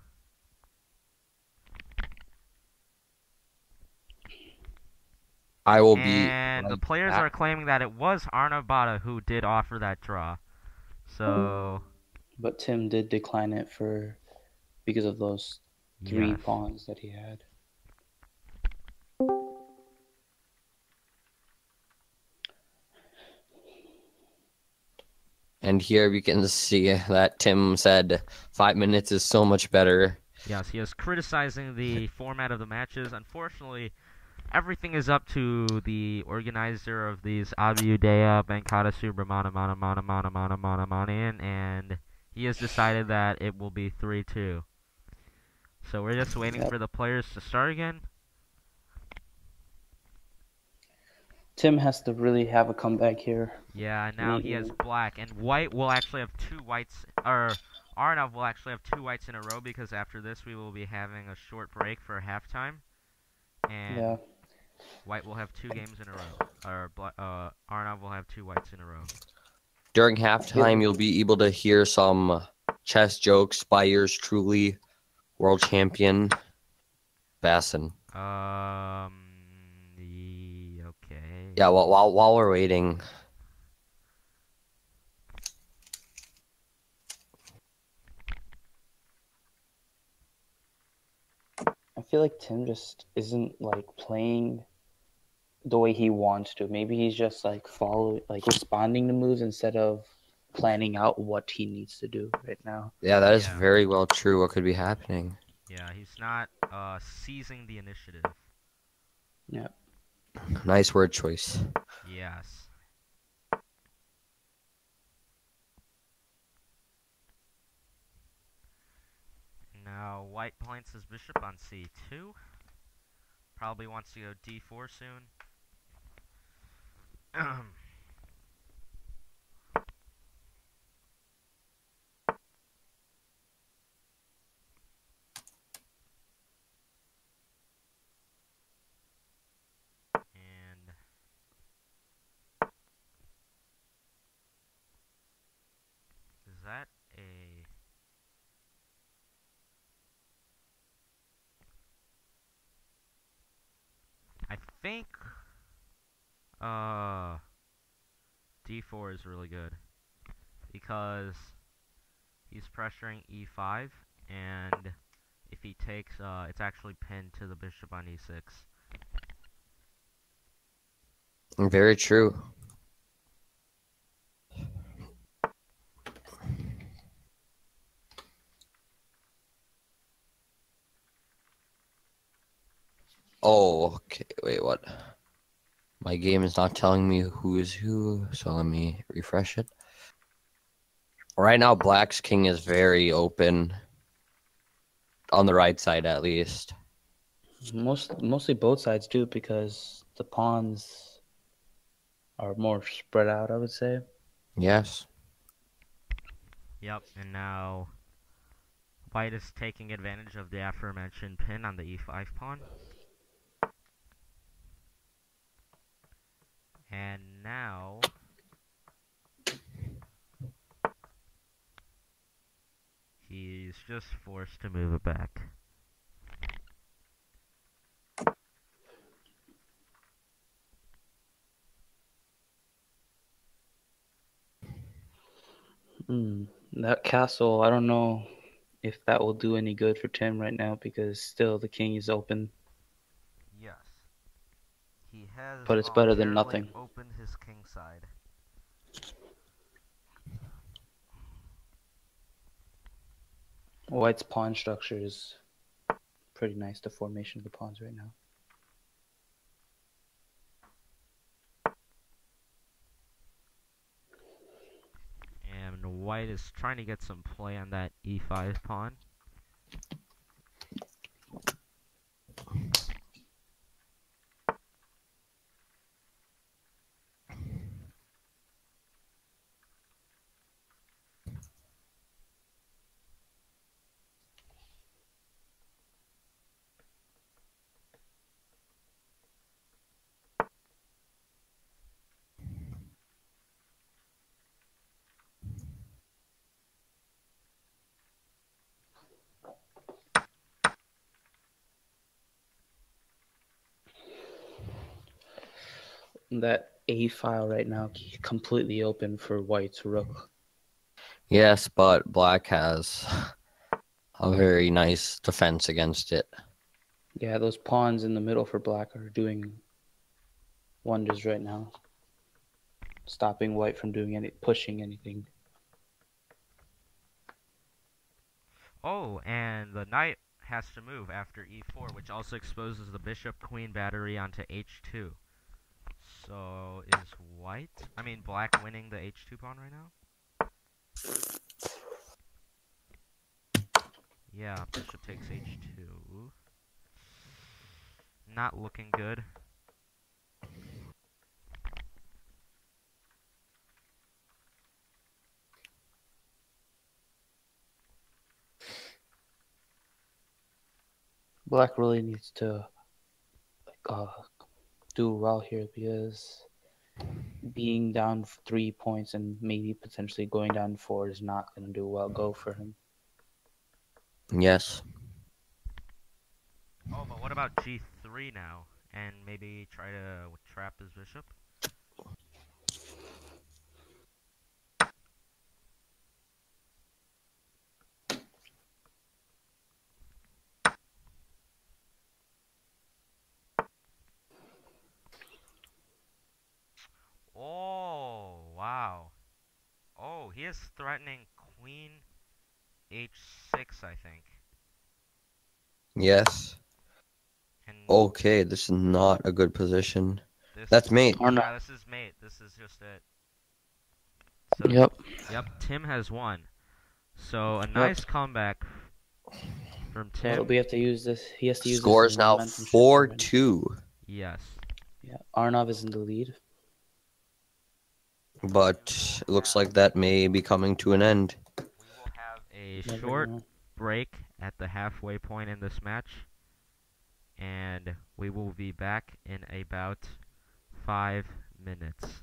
I will be. And the players are claiming that it was Arnav Batta who did offer that draw. So. But Tim did decline it because of those 3 Yes. pawns that he had. And here we can see that Tim said 5 minutes is so much better. Yes, he is criticizing the format of the matches. Unfortunately, everything is up to the organizer of these Abhyudaya Venkata Subramanian, and he has decided that it will be 3-2. So we're just waiting for the players to start again. Tim has to really have a comeback here. Yeah, now he has black, and White will actually have 2 whites, or Arnav will actually have 2 whites in a row, because after this we will be having a short break for halftime, and White will have 2 games in a row, or Arnav will have 2 whites in a row. During halftime, you'll be able to hear some chess jokes by yours truly, world champion, Bassin. Okay. Yeah, while we're waiting. I feel like Tim just isn't like playing the way he wants to. Maybe he's just like responding to moves instead of planning out what he needs to do right now. Yeah, that is very well true. What could be happening? Yeah, he's not seizing the initiative. Yeah. Nice word choice. Yes. Now, white plants his bishop on c2. Probably wants to go d4 soon. And is that a... I think d4 is really good because he's pressuring e5, and if he takes, it's actually pinned to the bishop on e6. Very true. Oh, okay. Wait, what? My game is not telling me who is who, so let me refresh it. Right now, Black's king is very open. On the right side, at least. Mostly both sides do, because the pawns are more spread out, I would say. Yes. Yep, and now white is taking advantage of the aforementioned pin on the e5 pawn. And now he's just forced to move it back. That castle, I don't know if that will do any good for Tim right now, because still the king is open. Yes. He has But it's better than nothing. opened his king side. White's pawn structure is pretty nice, the formation of the pawns right now. And white is trying to get some play on that e5 pawn. That A file right now completely open for White's rook. Yes, but Black has a very nice defense against it. Yeah, those pawns in the middle for Black are doing wonders right now, stopping White from doing pushing anything. Oh, and the knight has to move after e4, which also exposes the bishop-queen battery onto h2. So is Black winning the h2 pawn right now? Yeah, bishop takes h2. Not looking good. Black really needs to do well here, because being down 3 points and maybe potentially going down 4 is not going to go for him. Yes. Oh, but what about g3 now? And maybe try to trap his bishop? Oh, wow. Oh, he is threatening queen h6, I think. Yes. And Okay, this is not a good position. this That's is, mate. Yeah, this is mate. This is just it. So, Yep, Tim has won. So a nice comeback from Tim. So we have to use this. He has to use Score this is as a now momentum shift 4-2. Yes. Yeah, Arnav is in the lead. But it looks like that may be coming to an end. We will have a Never short know. break at the halfway point in this match. And we will be back in about 5 minutes.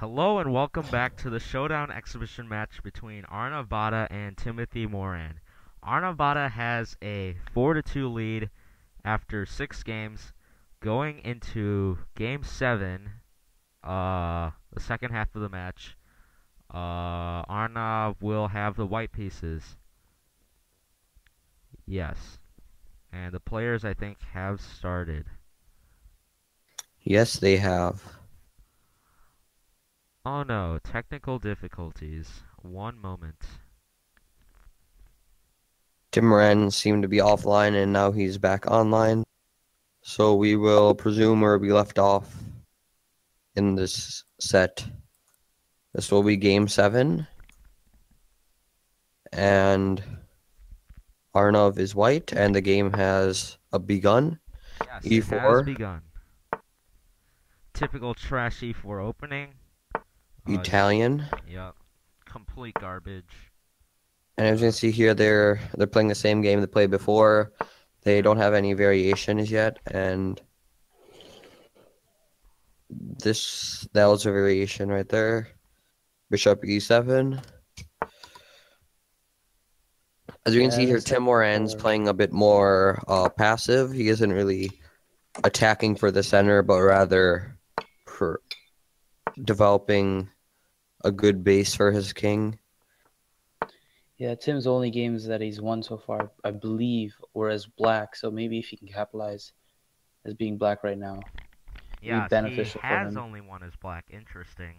Hello and welcome back to the Showdown exhibition match between Arnav Batta and Timothy Moran. Arnav Batta has a 4-2 lead after 6 games, going into Game 7, the second half of the match. Arnav will have the white pieces. Yes. And the players, I think, have started. Yes, they have. Oh no, technical difficulties. One moment. Tim Moran seemed to be offline, and now he's back online. So we will presume where we left off in this set. This will be Game 7. And Arnav is white, and the game has begun. Yes, E4. it has begun. Typical trash E4 opening. Italian. Yep. Complete garbage. And as you can see here, they're playing the same game they played before. They don't have any variations yet, and that was a variation right there. Bishop E7. As you can see here, Tim Moran's playing a bit more passive. He isn't really attacking for the center, but rather for developing a good base for his king. Yeah, Tim's only games that he's won so far, I believe, were as black. So maybe if he can capitalize as being black right now, yeah, beneficial he for has him. only won as black. Interesting.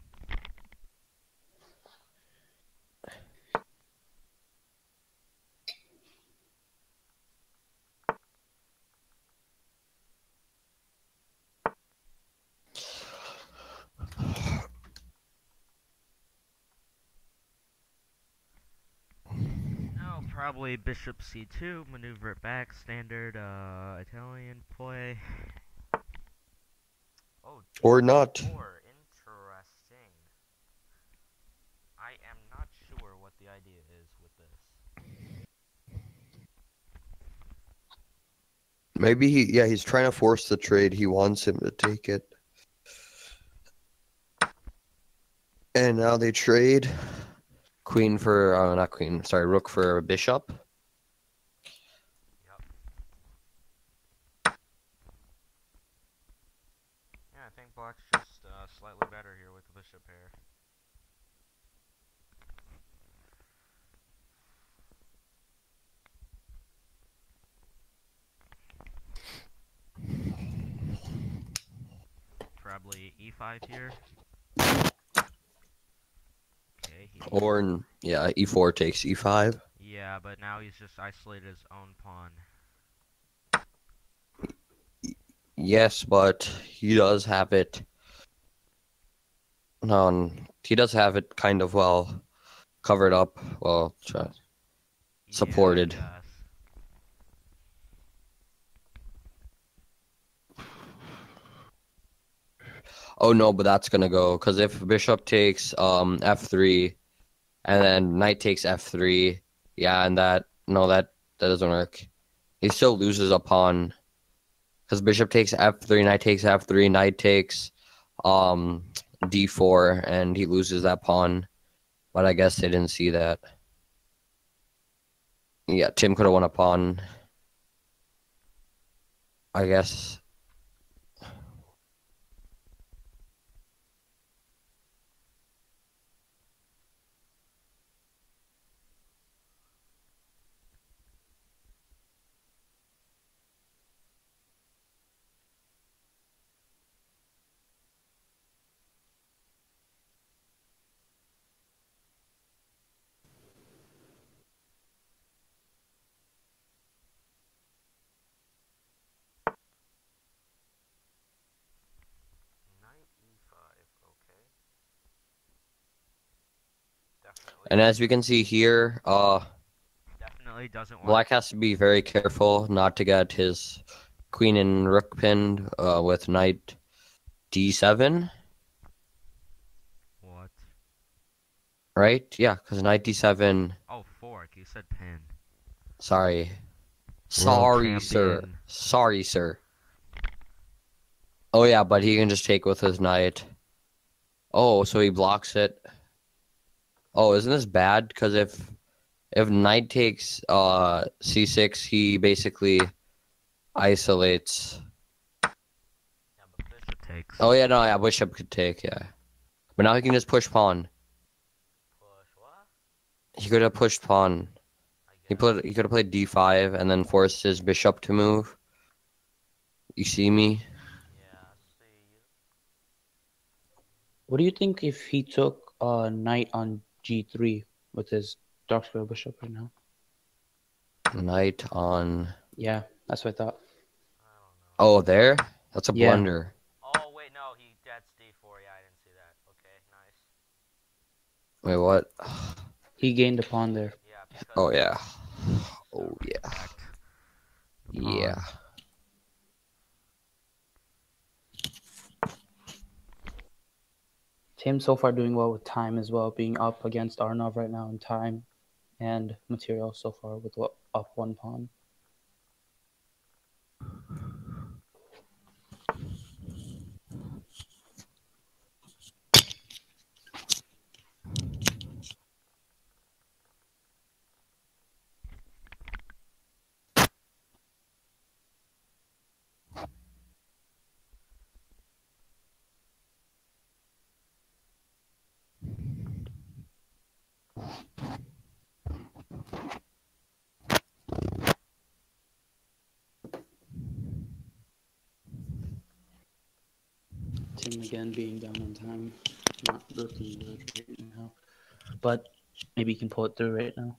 Probably bishop c2, maneuver it back, standard Italian play. Oh, or not. Interesting. I am not sure what the idea is with this. Maybe he's trying to force the trade. He wants him to take it. And now they trade. Queen for, not queen, sorry, rook for bishop. Yep. Yeah, I think black's just slightly better here with the bishop pair. Probably e5 here. Or, yeah, e4 takes e5. Yeah, but now he's just isolated his own pawn. Yes, but he does have it. He does have it kind of well covered up. Well, supported. Yeah, Oh no, but that's gonna go because if bishop takes f3, and then knight takes f3, yeah, and that doesn't work. He still loses a pawn because bishop takes f3, knight takes f3, knight takes d4, and he loses that pawn. But I guess they didn't see that. Yeah, Tim could have won a pawn. I guess. And as we can see here, definitely doesn't want. Black has to be very careful not to get his queen and rook pinned with knight d7. What? Right? Yeah, because knight d7. Oh, fork. You said pin. Sorry. Sorry, sir. Oh yeah, but he can just take with his knight. Oh, so he blocks it. Oh, isn't this bad? Because if knight takes c6, he basically isolates. Yeah, but bishop takes. Oh yeah, no, yeah, bishop could take, yeah. But now he can just push pawn. Push what? He could have pushed pawn. I He guess. could have played d5 and then forced his bishop to move. You see me? Yeah, I see you. What do you think if he took knight on g3 with his dark square bishop right now? Knight on. Yeah, that's what I thought. I don't know. Oh, there? That's a Yeah. blunder. Oh wait, no, that's d4. Yeah, I didn't see that. Okay, nice. Wait, what? He gained a pawn there. Yeah, because Oh yeah. so Oh yeah. respect the Yeah. pawn. Tim so far doing well with time as well, being up against Arnav right now in time and material so far with up one pawn. Tim again being down on time, not looking good right now, but maybe he can pull it through right now.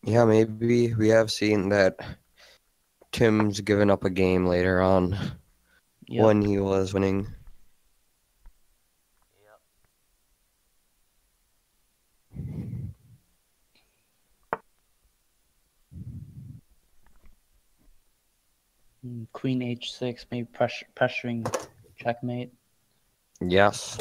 Yeah, maybe we have seen that Tim's given up a game later on when he was winning. Queen h6, maybe pressuring checkmate. Yes.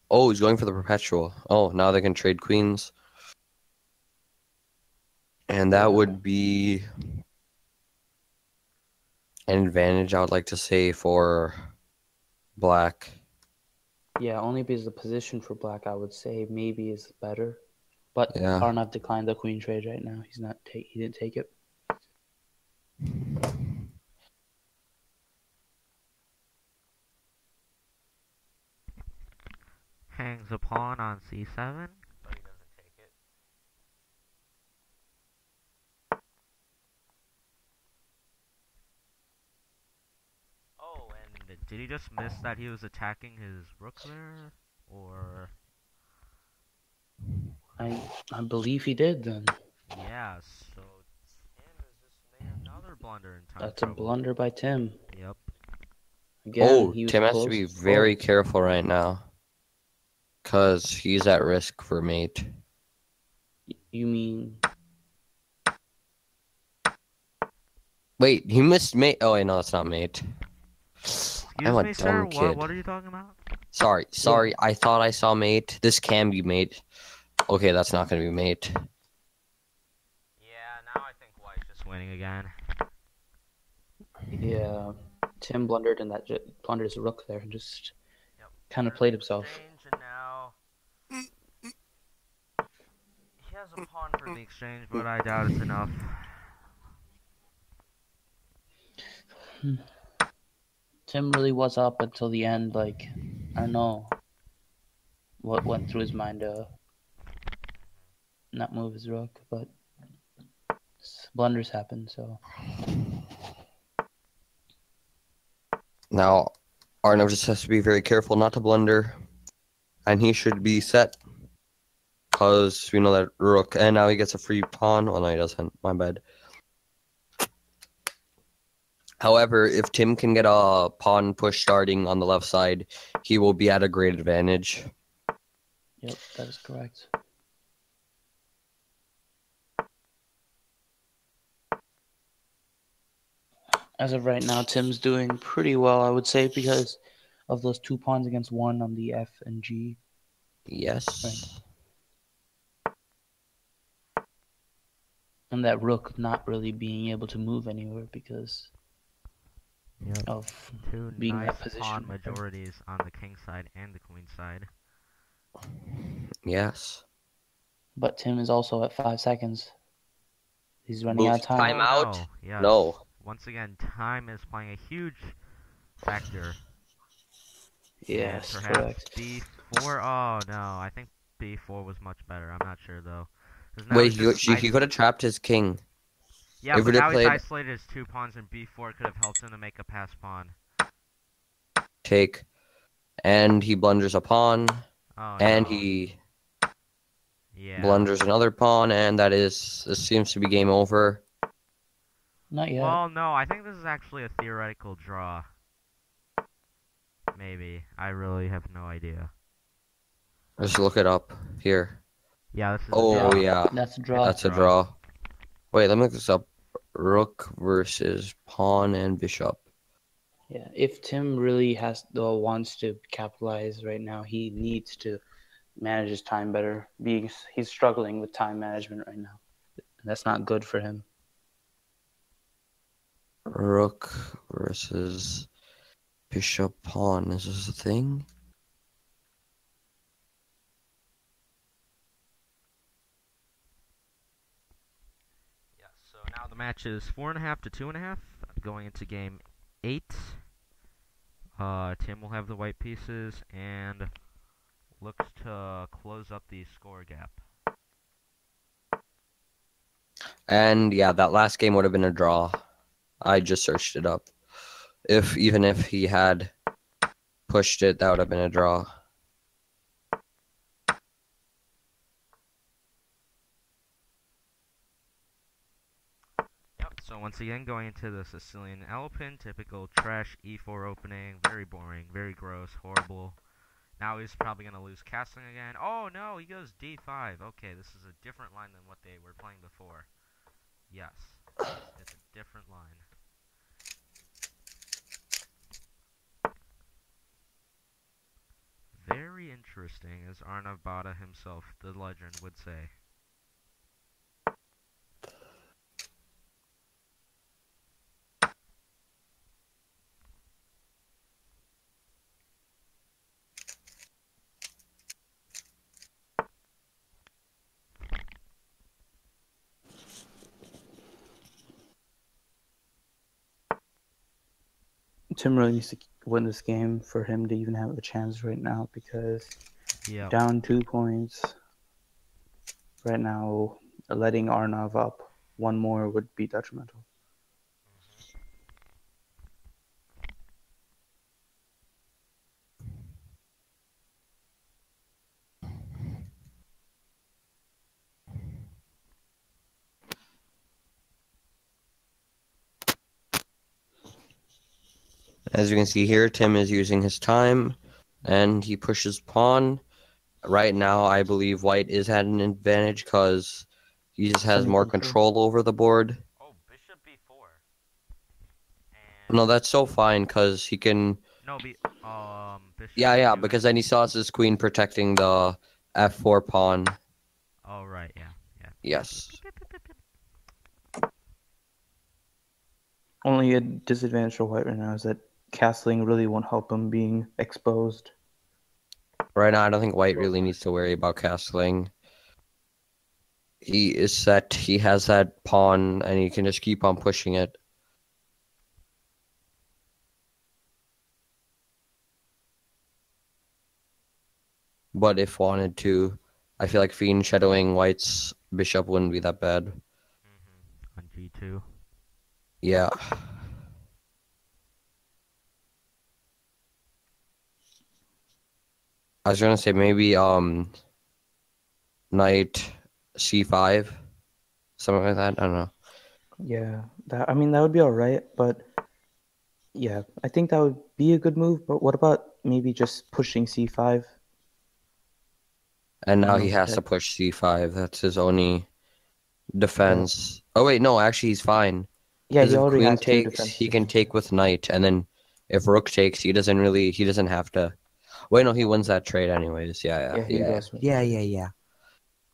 Oh, he's going for the perpetual. Oh, now they can trade queens. And that would be an advantage, I would like to say, for black. Yeah, only because the position for black, I would say, maybe is better. But Yeah. Arnav declined the queen trade right now. He didn't take it. Hangs a pawn on c7, but he doesn't take it. Oh, and did he just miss that he was attacking his rook there? Or... I believe he did then. Yeah, so Tim has just made another blunder in time. That's a blunder by Tim. Yep. Again, Tim has to be very careful right now. Because he's at risk for mate. You mean... Wait, he missed mate. Oh, wait, no, that's not mate. I'm a me, dumb sir? kid. What are you talking about? Sorry. Yeah. I thought I saw mate. This can be mate. Okay, that's not going to be mate. Yeah, now I think white's just winning again. Yeah, Tim blundered in that blundered his rook there and just kind of played himself. And now he has a pawn for the exchange, but I doubt it's enough. Tim really was up until the end. Like, I don't know what went through his mind to not move his rook, but blunders happen, so. Now, Arnav just has to be very careful not to blunder. And he should be set. Because we know that rook. And now he gets a free pawn. Well, no, he doesn't. My bad. However, if Tim can get a pawn push starting on the left side, he will be at a great advantage. Yep, that is correct. As of right now, Tim's doing pretty well, I would say, because of those 2 pawns against 1 on the F and G. Yes. And that rook not really being able to move anywhere because Yep. of Two being nice that position pawn right there. majorities on the king side and the queen side. Yes. But Tim is also at 5 seconds. He's running out of Boost time. timeout. Oh, no. Yes. No. Once again, time is playing a huge factor. Yes, and perhaps correct. B4. Oh no, I think B4 was much better. I'm not sure though. 'Cause now Wait, he's just he could have trapped his king. Yeah, If but it had now he's played isolated his 2 pawns, and B4 could have helped him to make a pass pawn. take, and he blunders a pawn, Oh and no. he Yeah. blunders another pawn, and this seems to be game over. Not yet. Well, no, I think this is actually a theoretical draw. Maybe. I really have no idea. Let's look it up here. Yeah, this is Oh, a draw. yeah. That's a draw. That's a draw. Wait, let me look this up. Rook versus pawn and bishop. Yeah, if Tim really wants to capitalize right now, he needs to manage his time better. He's struggling with time management right now. That's not good for him. Rook versus bishop pawn. Is this a thing? Yeah, so now the match is 4.5 to 2.5, going into game 8. Tim will have the white pieces and looks to close up the score gap. And yeah, that last game would have been a draw. I just searched it up. Even if he had pushed it, that would have been a draw. Yep, so once again, going into the Sicilian Alpin, typical trash E4 opening, very boring, very gross, horrible. Now he's probably going to lose castling again. Oh no, he goes D5. Okay, this is a different line than what they were playing before. Yes, it's a different line. Very interesting, as Arnav Batta himself, the legend, would say. Tim really needs to win this game for him to even have a chance right now because down 2 points right now, letting Arnav up one more would be detrimental. As you can see here, Tim is using his time, and he pushes pawn. Right now, I believe white is at an advantage because he just has more control over the board. Oh, bishop b4. No, that's so fine because he can. No, bishop. Yeah, because then he still has his queen protecting the f4 pawn. Oh, right, yeah. Yes. Only a disadvantage for white right now is that castling really won't help him being exposed. Right now, I don't think white really needs to worry about castling. He is set. He has that pawn, and he can just keep on pushing it. But if wanted to, I feel like fiend shadowing white's bishop wouldn't be that bad. On g2. Yeah. I was gonna say maybe knight c5, something like that. I don't know. Yeah, that would be all right, but yeah, I think that would be a good move. But what about maybe just pushing c5? And now he has to push c5. That's his only defense. Yeah. Oh wait, no, actually he's fine. Yeah, he if already queen has takes, he can take with knight, and then if rook takes, he doesn't have to. Wait, no, he wins that trade anyways. Yeah.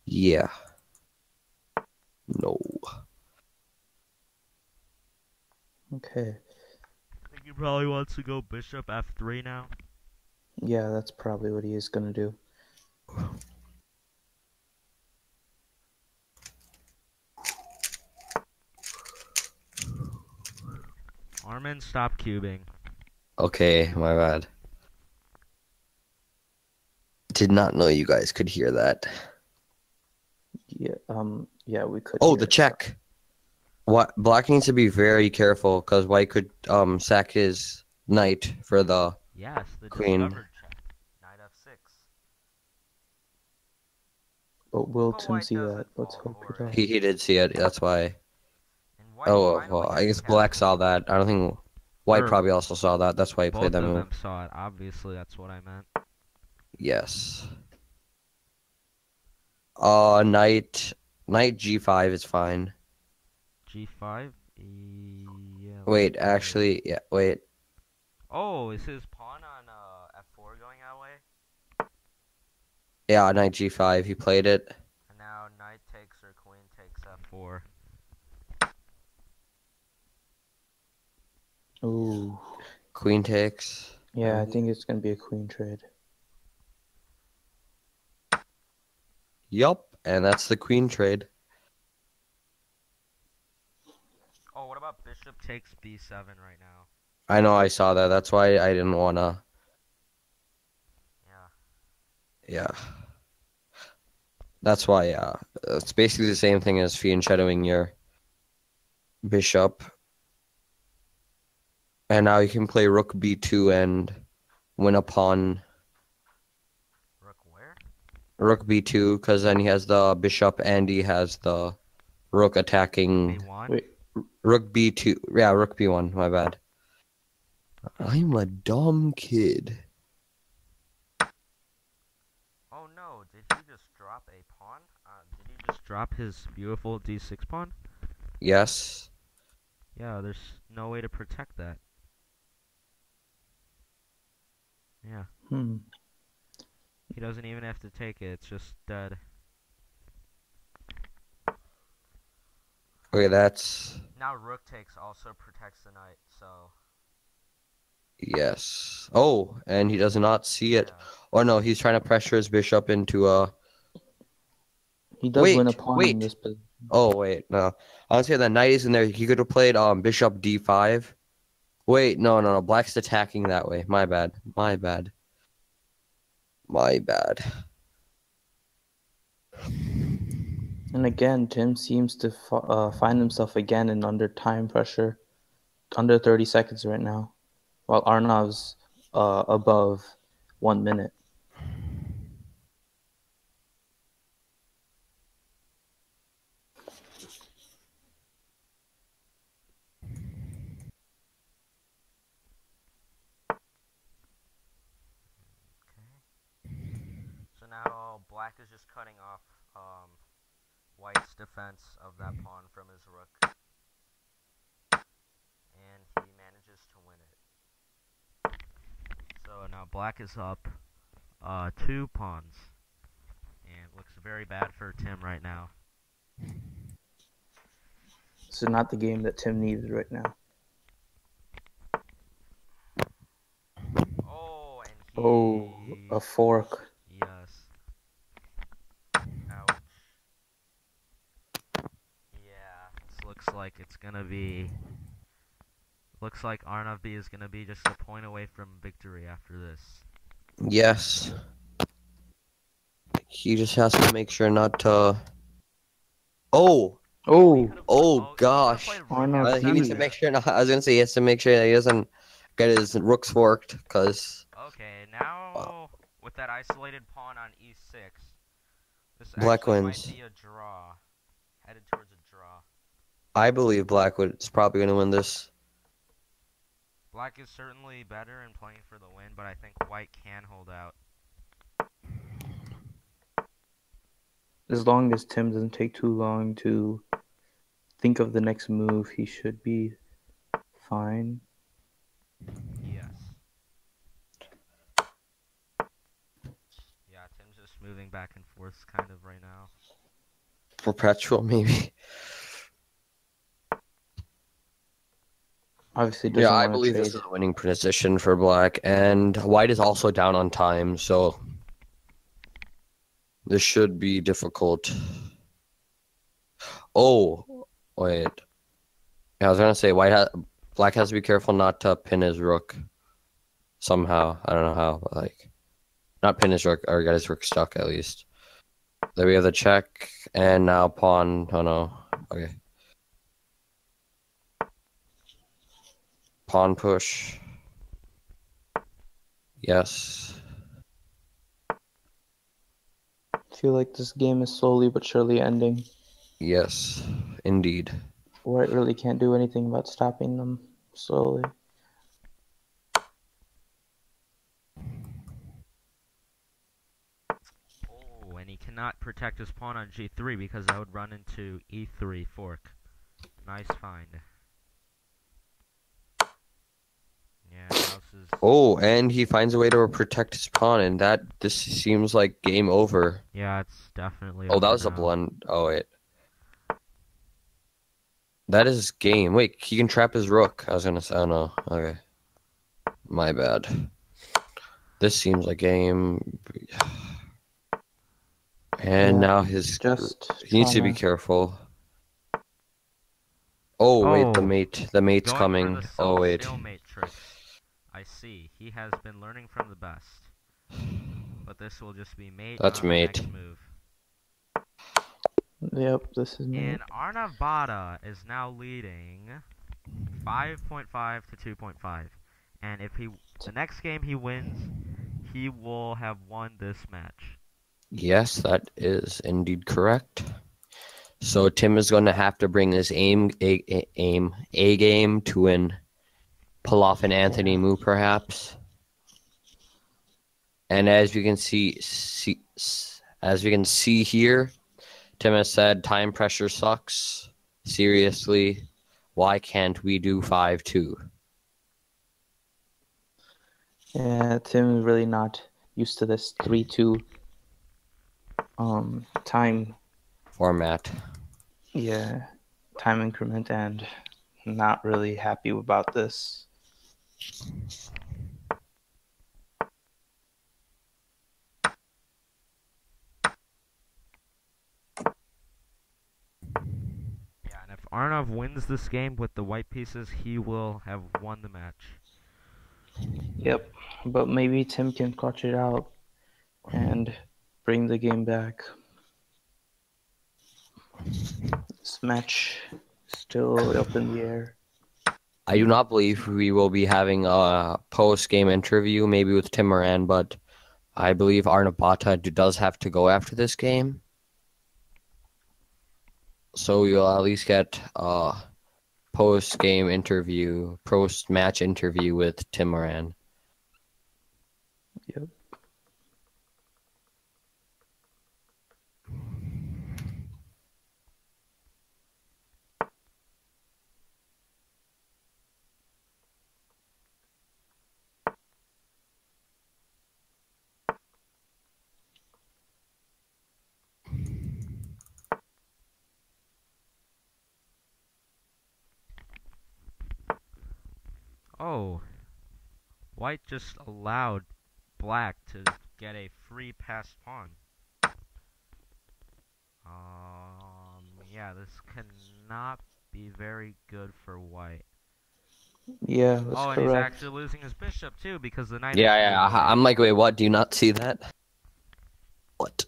Yeah. No. Okay. I think he probably wants to go bishop f3 now. Yeah, that's probably what he is gonna do. Armin, stop cubing. Okay, my bad. Did not know you guys could hear that. Yeah, we could. Oh, hear the it. check. What Black needs to be very careful because White could sack his knight for the Yes, the queen. discovered check. Knight f6. But will But Tim white see that? doesn't Let's fall hope he for does. it. He did see it. That's why. And white Oh finally well, I gets guess Black saw castled. that. I don't think White Or probably also saw that. That's why he played both that of move. them saw it. Obviously, that's what I meant. Yes. Knight G5 is fine. G5? Yeah. Wait, let's actually, yeah, wait. Oh, is his pawn on f4 going that way? Yeah, Knight G5, he played it. And now knight takes or queen takes f4. Ooh. Queen takes. Yeah, I think it's gonna be a queen trade. Yup, and that's the queen trade. Oh, what about bishop takes b7 right now? I know I saw that. That's why I didn't wanna. Yeah. Yeah. That's why, yeah. It's basically the same thing as fianchettoing your bishop. And now you can play rook b2 and win a pawn. Rook where? Rook b2, because then he has the bishop and he has the rook attacking. b1? Wait. Rook b2. Yeah, rook b1. My bad. I'm a dumb kid. Oh no, did he just drop a pawn? Did he just drop his beautiful d6 pawn? Yes. Yeah, there's no way to protect that. Yeah. He doesn't even have to take it, it's just dead. Okay, that's... Now rook takes also protects the knight, so... Yes. Oh, and he does not see it. Yeah. Or no, he's trying to pressure his bishop into a... He does win a pawn in this position. Oh, wait, no. I was saying that knight is in there. He could have played bishop d5. Wait, no. Black's attacking that way. My bad. And again, Tim seems to find himself again in under time pressure, under 30 seconds right now, while Arnav's above 1 minute. So now black is just cutting off white's defense of that pawn from his rook. And he manages to win it. So now black is up 2 pawns. And looks very bad for Tim right now. This is not the game that Tim needs right now. Oh, and he... Oh, a fork. Yes. Ouch. Yeah, this looks like it's gonna be... Looks like Arnav is gonna be just a point away from victory after this. Yes. He just has to make sure not to... Oh! Gosh. He needs to make sure not... I was gonna say he has to make sure that he doesn't get his rooks forked, because... Okay, now with that isolated pawn on e6, this Black actually wins. might be a draw. Headed towards a draw. I believe Black is probably gonna win this. Black is certainly better in playing for the win, but I think white can hold out. As long as Tim doesn't take too long to think of the next move, he should be fine. Yes. Yeah, Tim's just moving back and forth kind of right now. Perpetual, maybe. Obviously Yeah, doesn't I want to believe trade. this is a winning position for Black, and White is also down on time, so this should be difficult. Oh, wait. Yeah, I was gonna say Black has to be careful not to pin his rook somehow. I don't know how, but like not pin his rook or get his rook stuck at least. There we have the check, and now pawn. Oh no. Okay. Pawn push. Yes. I feel like this game is slowly but surely ending. Yes, indeed. White really can't do anything about stopping them slowly. Oh, and he cannot protect his pawn on g3 because that would run into e3 fork. Nice find. Yeah, house is... Oh, and he finds a way to protect his pawn, and this seems like game over. Yeah, it's definitely Oh, that over was a now. blunt. Oh, wait. That is game. Wait, he can trap his rook. I was gonna say, oh no. Okay. My bad. This seems like game. And Yeah, now he needs to be careful. Oh, wait, the Oh, mate's going coming. for the Oh, wait. stalemate trick. I see. He has been learning from the best. But this will just be mate. That's on mate. The next move. Yep, this is mate. And Arnav Batta is now leading 5.5 to 2.5. And if the next game he wins, he will have won this match. Yes, that is indeed correct. So Tim is going to have to bring his A game to win. Pull off an Anthony move, perhaps. And as we can see here, Tim has said time pressure sucks. Seriously, why can't we do 5-2? Yeah, Tim is really not used to this 3-2 time format. Yeah, time increment, and not really happy about this. Yeah, and if Arnav wins this game with the white pieces, he will have won the match. Yep, but maybe Tim can clutch it out and bring the game back. This match still up in the air. I do not believe we will be having a post-game interview, maybe with Tim Moran, but I believe Arnav Batta does have to go after this game. So you'll at least get a post-game interview, post-match interview with Tim Moran. Yep. Oh, white just allowed black to get a free passed pawn. Yeah, this cannot be very good for white. Yeah, that's correct. And he's actually losing his bishop too because the knight. Yeah. I'm like, wait, what? Do you not see that? What?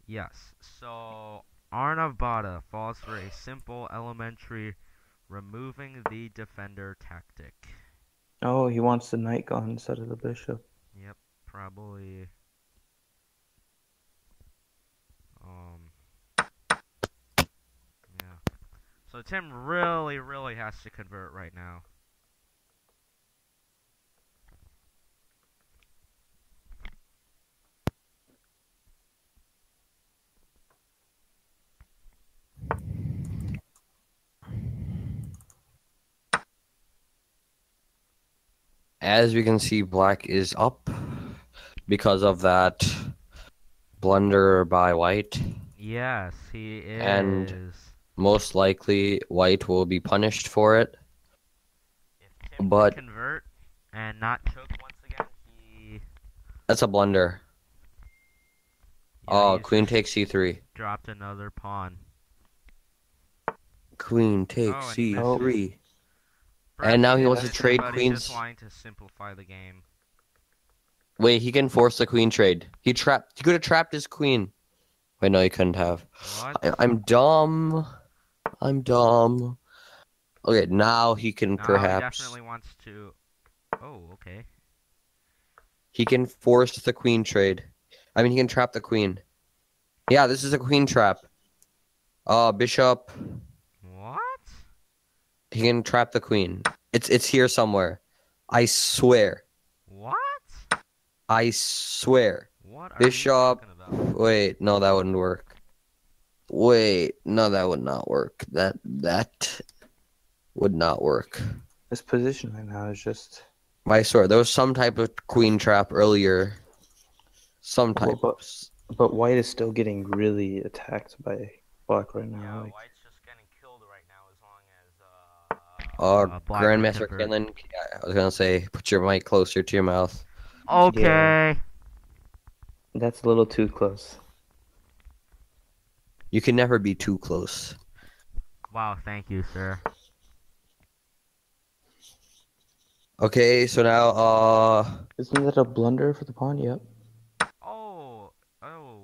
Yes. So Arnav Batta falls for a simple, elementary, removing the defender tactic. Oh, he wants the knight gone instead of the bishop. Yep, probably. Yeah. So Tim really has to convert right now. As we can see, black is up because of that blunder by white. Yes, he is. And Most likely, white will be punished for it. If Tim But can convert and not choke once again, he... that's a blunder. Yeah, Oh, he's queen just takes c3. dropped another pawn. Queen Oh, takes and he misses. c3. Perhaps And now he did wants to miss it, trade but he's just queens. wanting to simplify the game. Wait, he can force the queen trade. He could have trapped his queen. Wait, no, he couldn't have. What? I'm dumb. I'm dumb. Okay, now he can Now he perhaps. definitely wants to... Oh, okay. He can force the queen trade. I mean, he can trap the queen. Yeah, this is a queen trap. Bishop. What? He can trap the queen. It's here somewhere. I swear. What? I swear. What are Bishop. you talking about? Wait, no, that wouldn't work. Wait, no, that would not work. That would not work. This position right now is just. I swear, there was some type of queen trap earlier. Some type. But white is still getting really attacked by black right now. Yeah, like... white's just getting killed right now as long as Black Grandmaster Kinlan, yeah, I was gonna say, put your mic closer to your mouth. Okay. Yeah. That's a little too close. You can never be too close. Wow, thank you, sir. Okay, so now, Isn't that a blunder for the pawn? Yep.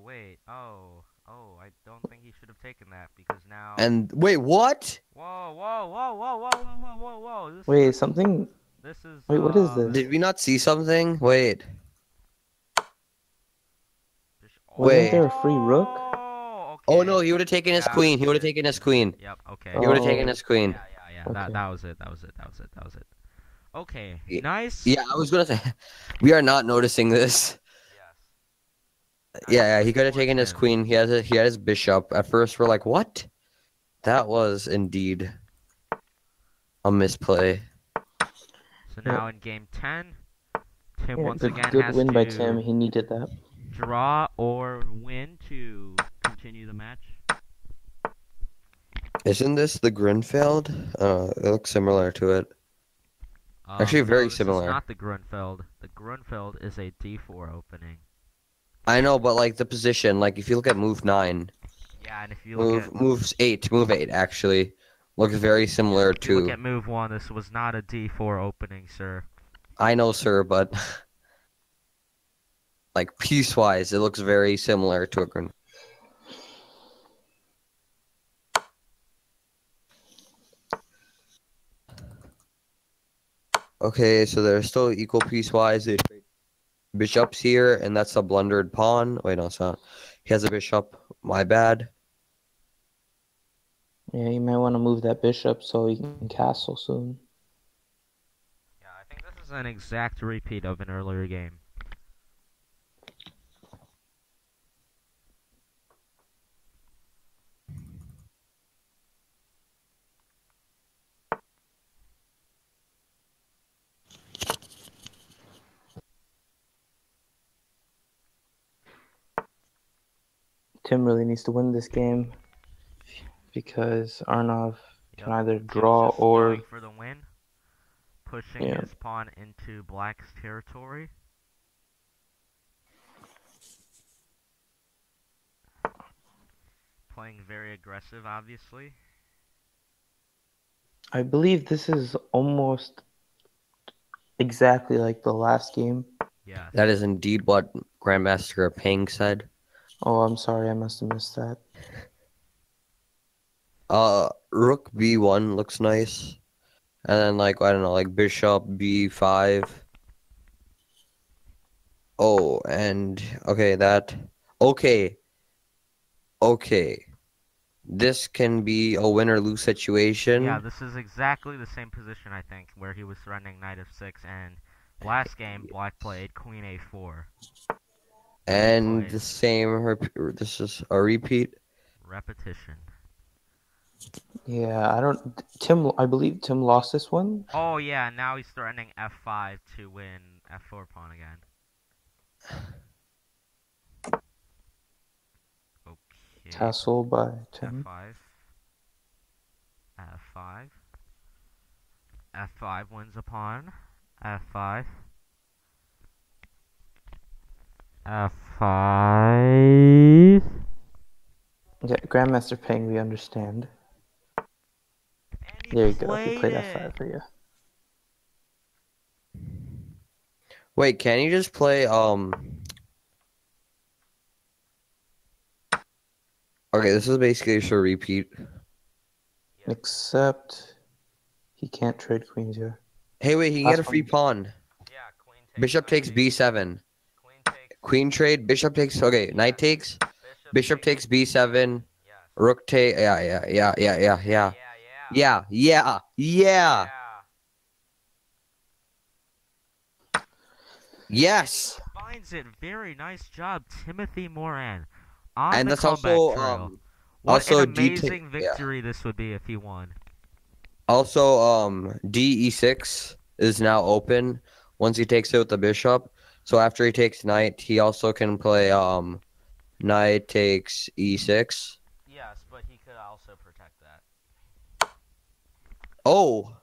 Wait. I don't think he should have taken that because now... and, wait, what? Whoa. Wait, something... This is... Wait, what is this? Did we not see something? Wait. Wasn't there a free rook? Okay. Oh, no, he would have taken his queen. He would have taken his queen. Yep, okay. He would have taken his queen. Yeah. Okay. That was it. Okay, nice. Yeah, I was gonna say, we are not noticing this. Yes. Yeah, he could have taken his queen. He had his bishop. At first, we're like, what? That was indeed a misplay. So now in game 10, Tim once good, again good has win to by Tim. He needed that. draw or win to continue the match. Isn't this the Grinfeld? It looks similar to it. Actually, very no, this similar. is not the Grunfeld. The Grunfeld is a d4 opening. I know, but like the position, like if you look at move 9, Yeah, and if you look at move 8 actually looks very similar if you to. look at move 1, this was not a d4 opening, sir. I know, sir, but like piece-wise, it looks very similar to a Grin. Okay, so they're still equal piece-wise. Bishop's here, and that's a blundered pawn. Wait, no, it's not. He has a bishop. My bad. Yeah, you might want to move that bishop so he can castle soon. Yeah, I think this is an exact repeat of an earlier game. Tim really needs to win this game because Arnav can either draw or going for the win, pushing his pawn into black's territory. Playing very aggressive, obviously. I believe this is almost exactly like the last game. Yeah. That is indeed what Grandmaster Peng said. Oh, I'm sorry, I must have missed that. Rook B1 looks nice. And then, like, I don't know, like Bishop B5. Oh, and, okay, that. Okay. This can be a win or lose situation. Yeah, this is exactly the same position, I think, where he was threatening knight f6, and last game, black played queen a4. And the same, this is a repeat. Repetition. Yeah, I believe Tim lost this one. Oh, yeah, now he's threatening f5 to win f4 pawn again. Okay. Castle by Tim. f5. F5. F5 wins a pawn. F5. F5. Okay, Grandmaster Peng, we understand. There you go. He played F5 for you. Wait, can you just play Okay, this is basically just a repeat. Except he can't trade queens here. Hey, wait, he can get a free pawn. Yeah, queen takes. Bishop takes b7. Queen takes. Queen trade. Bishop takes. Okay, knight takes. Bishop takes b7. Yes. Rook take. Yeah. Yes. Finds it. Very nice job, Timothy Moran. On And the that's comeback also trail. What also an amazing victory this would be if he won. Also d e6 is now open once he takes it with the bishop. So after he takes knight, he also can play knight takes e6. Yes, but he could also protect that. Oh,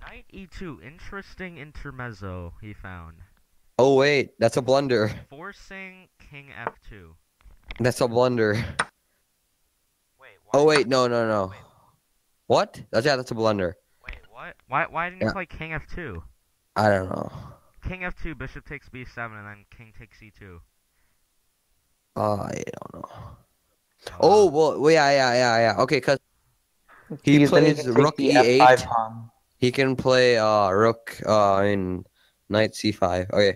knight e2. Interesting intermezzo he found. oh wait, that's a blunder. Forcing king f2. That's a blunder. Wait, Oh wait, no. Wait. What? That's a blunder. Wait, what? Why didn't you play king f2? I don't know. King f2, bishop takes b7, and then king takes e2. I don't know. Oh well, yeah. Okay, cause he plays rook e8. F5 pawn. He can play rook in knight c5. Okay.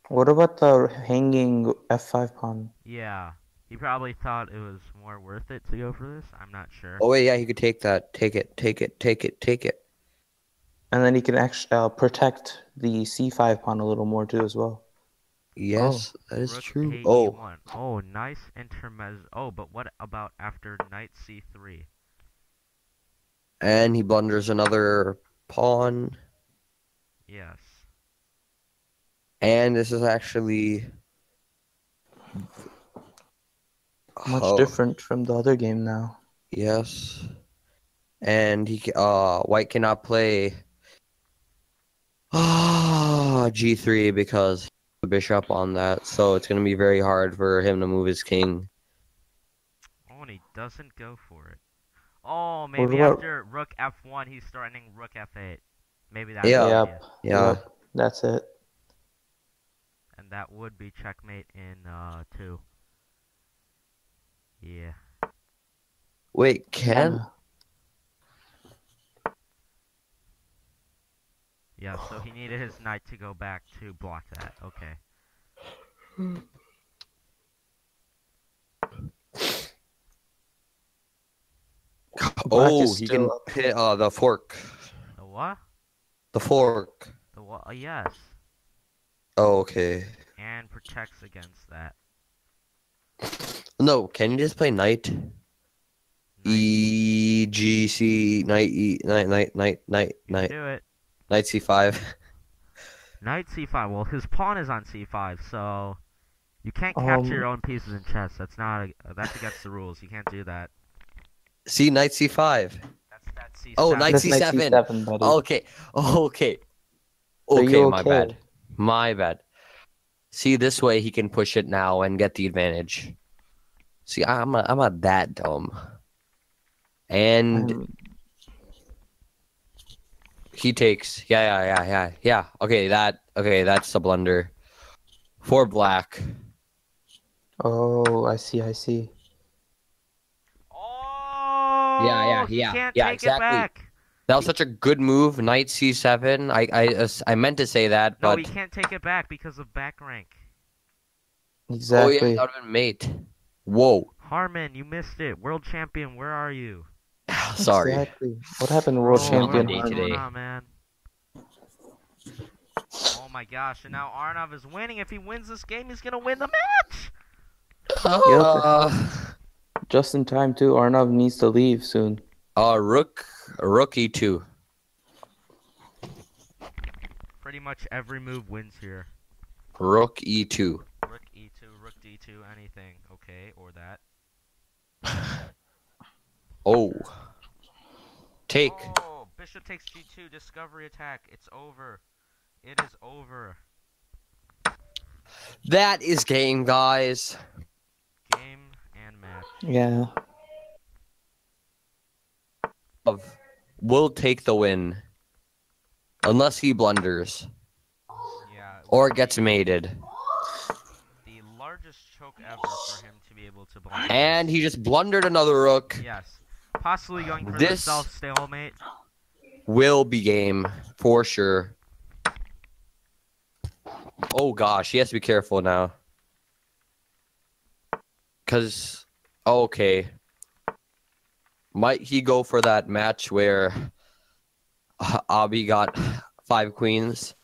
What about the hanging F5 pawn? Yeah. He probably thought it was more worth it to go for this. I'm not sure. Oh wait, yeah, he could take that. Take it. And then he can actually protect the c5 pawn a little more too as well. Yes, that is Rook true. A1. Oh, nice intermezzo. Oh, but what about after knight c3? And he blunders another pawn. Yes. And this is actually much different from the other game now. Yes. And he white cannot play g3 because the bishop on that, so it's gonna be very hard for him to move his king. Oh, and he doesn't go for it. Oh, maybe after rook f1, he's threatening rook f8. Maybe that's yeah. That's it. And that would be checkmate in 2. Yeah. Wait, can? Yeah, so he needed his knight to go back to block that. Okay. Oh, he can hit the fork. The what? The fork. The what? Yes. Oh, okay. And protects against that. No, can you just play knight? E, G, C, knight, E, knight. Do it. Knight C5. Knight C5. Well, his pawn is on C5, so you can't capture your own pieces in chess. That's against the rules. You can't do that. See, knight C5. That's C7. Oh, knight C7. Knight C7, buddy. Okay, my bad. See, this way he can push it now and get the advantage. See, I'm not that dumb. And he takes. Yeah. Okay, that's a blunder. For black. Oh, I see. Oh, Yeah, take it back. That was such a good move, knight c7. I meant to say that, but no, he can't take it back because of back rank. Exactly. Oh yeah, that would have been mate. Whoa. Harmon, you missed it. World champion, where are you? Sorry. Exactly. What happened to world champion today? Man. Oh my gosh! And now Arnav is winning. If he wins this game, he's gonna win the match. Just in time too. Arnav needs to leave soon. Rook e2. Pretty much every move wins here. Rook e2. Rook e2, rook d2, anything. Okay, or that. Oh. Take. Oh, bishop takes g2. Discovery attack. It's over. It is over. That is game, guys. Game and match. Yeah. Will take the win. Unless he blunders. Yeah. Or gets mated. The largest choke ever for him to be able to blunder. And he just blundered another rook. Yes. Possibly going for the self-stalemate. Will be game, for sure. Oh gosh, he has to be careful now. Because, okay. Might he go for that match where Abi got 5 queens,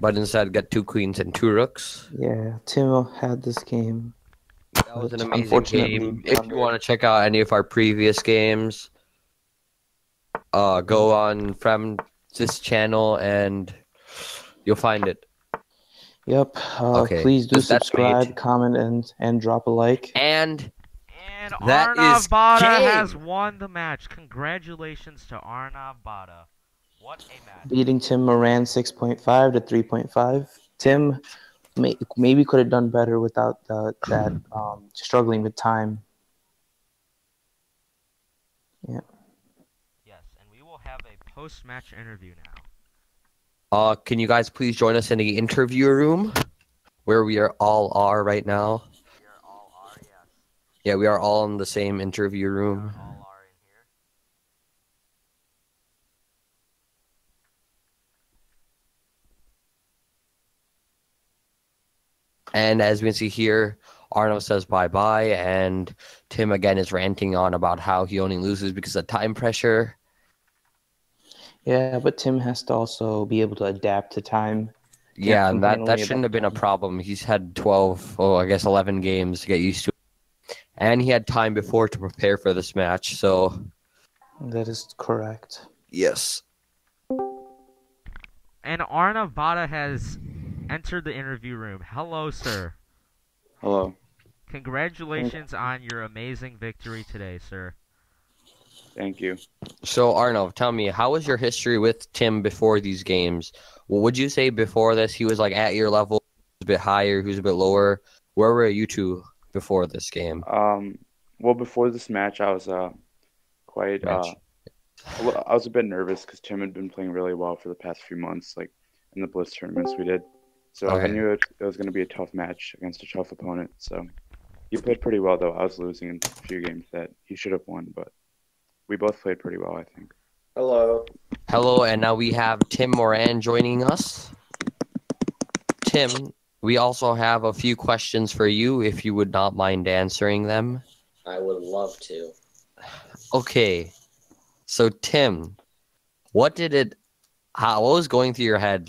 but instead got 2 queens and 2 rooks? Yeah, Tim had this game. That was an amazing game. If you want to check out any of our previous games, go on from this channel and you'll find it. Yep. Okay. Please do subscribe, comment, and drop a like. And that Arnav Batta game. has won the match. Congratulations to Arnav Batta. What a match. Beating Tim Moran 6.5 to 3.5. Tim maybe could have done better without that struggling with time. Yeah. Yes, and we will have a post-match interview now. Can you guys please join us in the interview room where we all are right now? We all are, yes. Yeah, we are all in the same interview room. We all are in here. And as we can see here, Arnav says bye-bye, and Tim again is ranting on about how he only loses because of time pressure. Yeah, but Tim has to also be able to adapt to time. Yeah, and that shouldn't have been a problem. He's had 11 games to get used to it. And he had time before to prepare for this match, so... That is correct. Yes. And Arnav Batta has entered the interview room. Hello, sir. Hello. Congratulations on your amazing victory today, sir. Thank you. So, Arnav, tell me, how was your history with Tim before these games? Well, would you say before this he was like at your level, a bit higher, he was a bit lower? Where were you two before this game? Well, before this match, I was quite I was a bit nervous because Tim had been playing really well for the past few months, like in the Blitz tournaments we did. So I knew it was going to be a tough match against a tough opponent. So he played pretty well, though. I was losing in a few games that he should have won, but we both played pretty well, I think. Hello. Hello, and now we have Tim Moran joining us. Tim, we also have a few questions for you, if you would not mind answering them. I would love to. Okay. So, Tim, what was going through your head,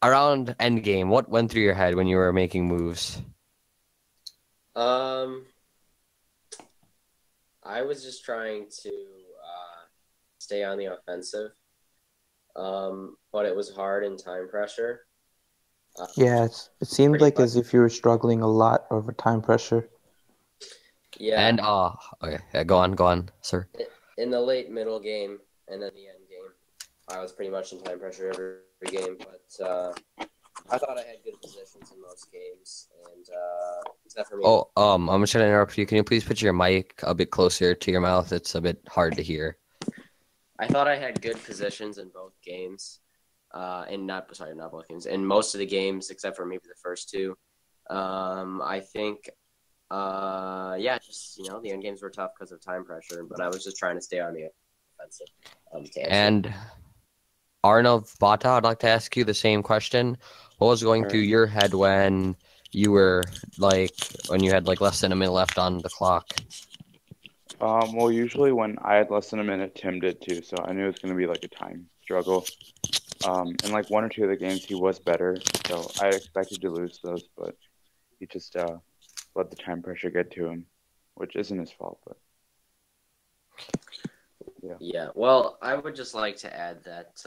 around endgame? What went through your head when you were making moves? I was just trying to stay on the offensive, but it was hard in time pressure. Yeah, it seemed like as if you were struggling a lot over time pressure. Yeah. And okay, yeah, go on, sir. In the late middle game and then the end game, I was pretty much in time pressure every game, but I thought I had good positions in most games, and except for me. Oh, I'm just gonna interrupt you. Can you please put your mic a bit closer to your mouth? It's a bit hard to hear. I thought I had good positions in both games, not both games, in most of the games except for maybe the first two. I think, just the end games were tough because of time pressure, but I was just trying to stay on the offensive. And Arnav Batta, I'd like to ask you the same question. What was going through your head when you were when you had less than a minute left on the clock? Well, usually when I had less than a minute, Tim did too, so I knew it was going to be a time struggle. In one or two of the games, he was better, so I expected to lose those, but he just let the time pressure get to him, which isn't his fault, but yeah. Yeah, well, I would just like to add that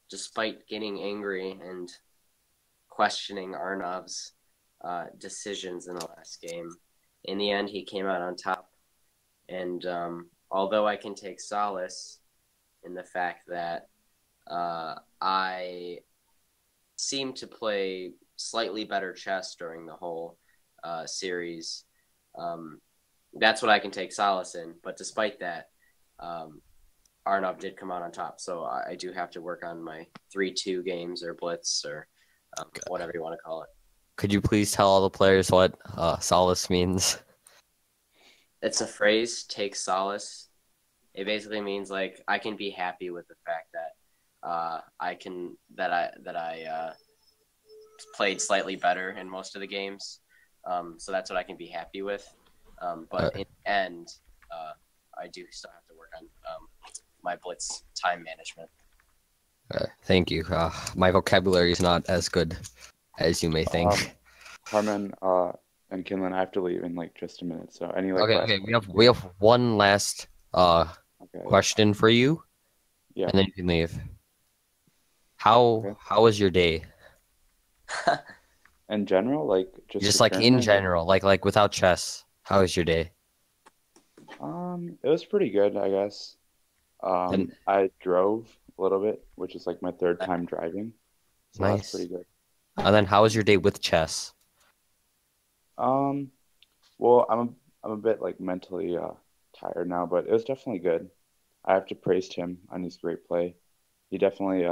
despite getting angry and questioning Arnav's decisions in the last game, in the end, he came out on top And although I can take solace in the fact that I seem to play slightly better chess during the whole series, that's what I can take solace in. But despite that, Arnav did come out on top. So I do have to work on my 3-2 games or blitz or whatever you want to call it. Could you please tell all the players what solace means? It's a phrase, take solace. It basically means like I can be happy with the fact that I played slightly better in most of the games. So that's what I can be happy with. But in the end, I do still have to work on my blitz time management. Thank you. My vocabulary is not as good as you may think. Harman and Kinlan, I have to leave in like just a minute. So any like okay. We have one last question for you. Yeah. And then you can leave. How was your day? In general, like just like in general, like without chess. How was your day? It was pretty good, I guess. I drove a little bit, which is like my third time driving. So nice. That's pretty good. And then how was your day with chess? Well, I'm a bit like mentally tired now, but it was definitely good. I have to praise Tim on his great play. He definitely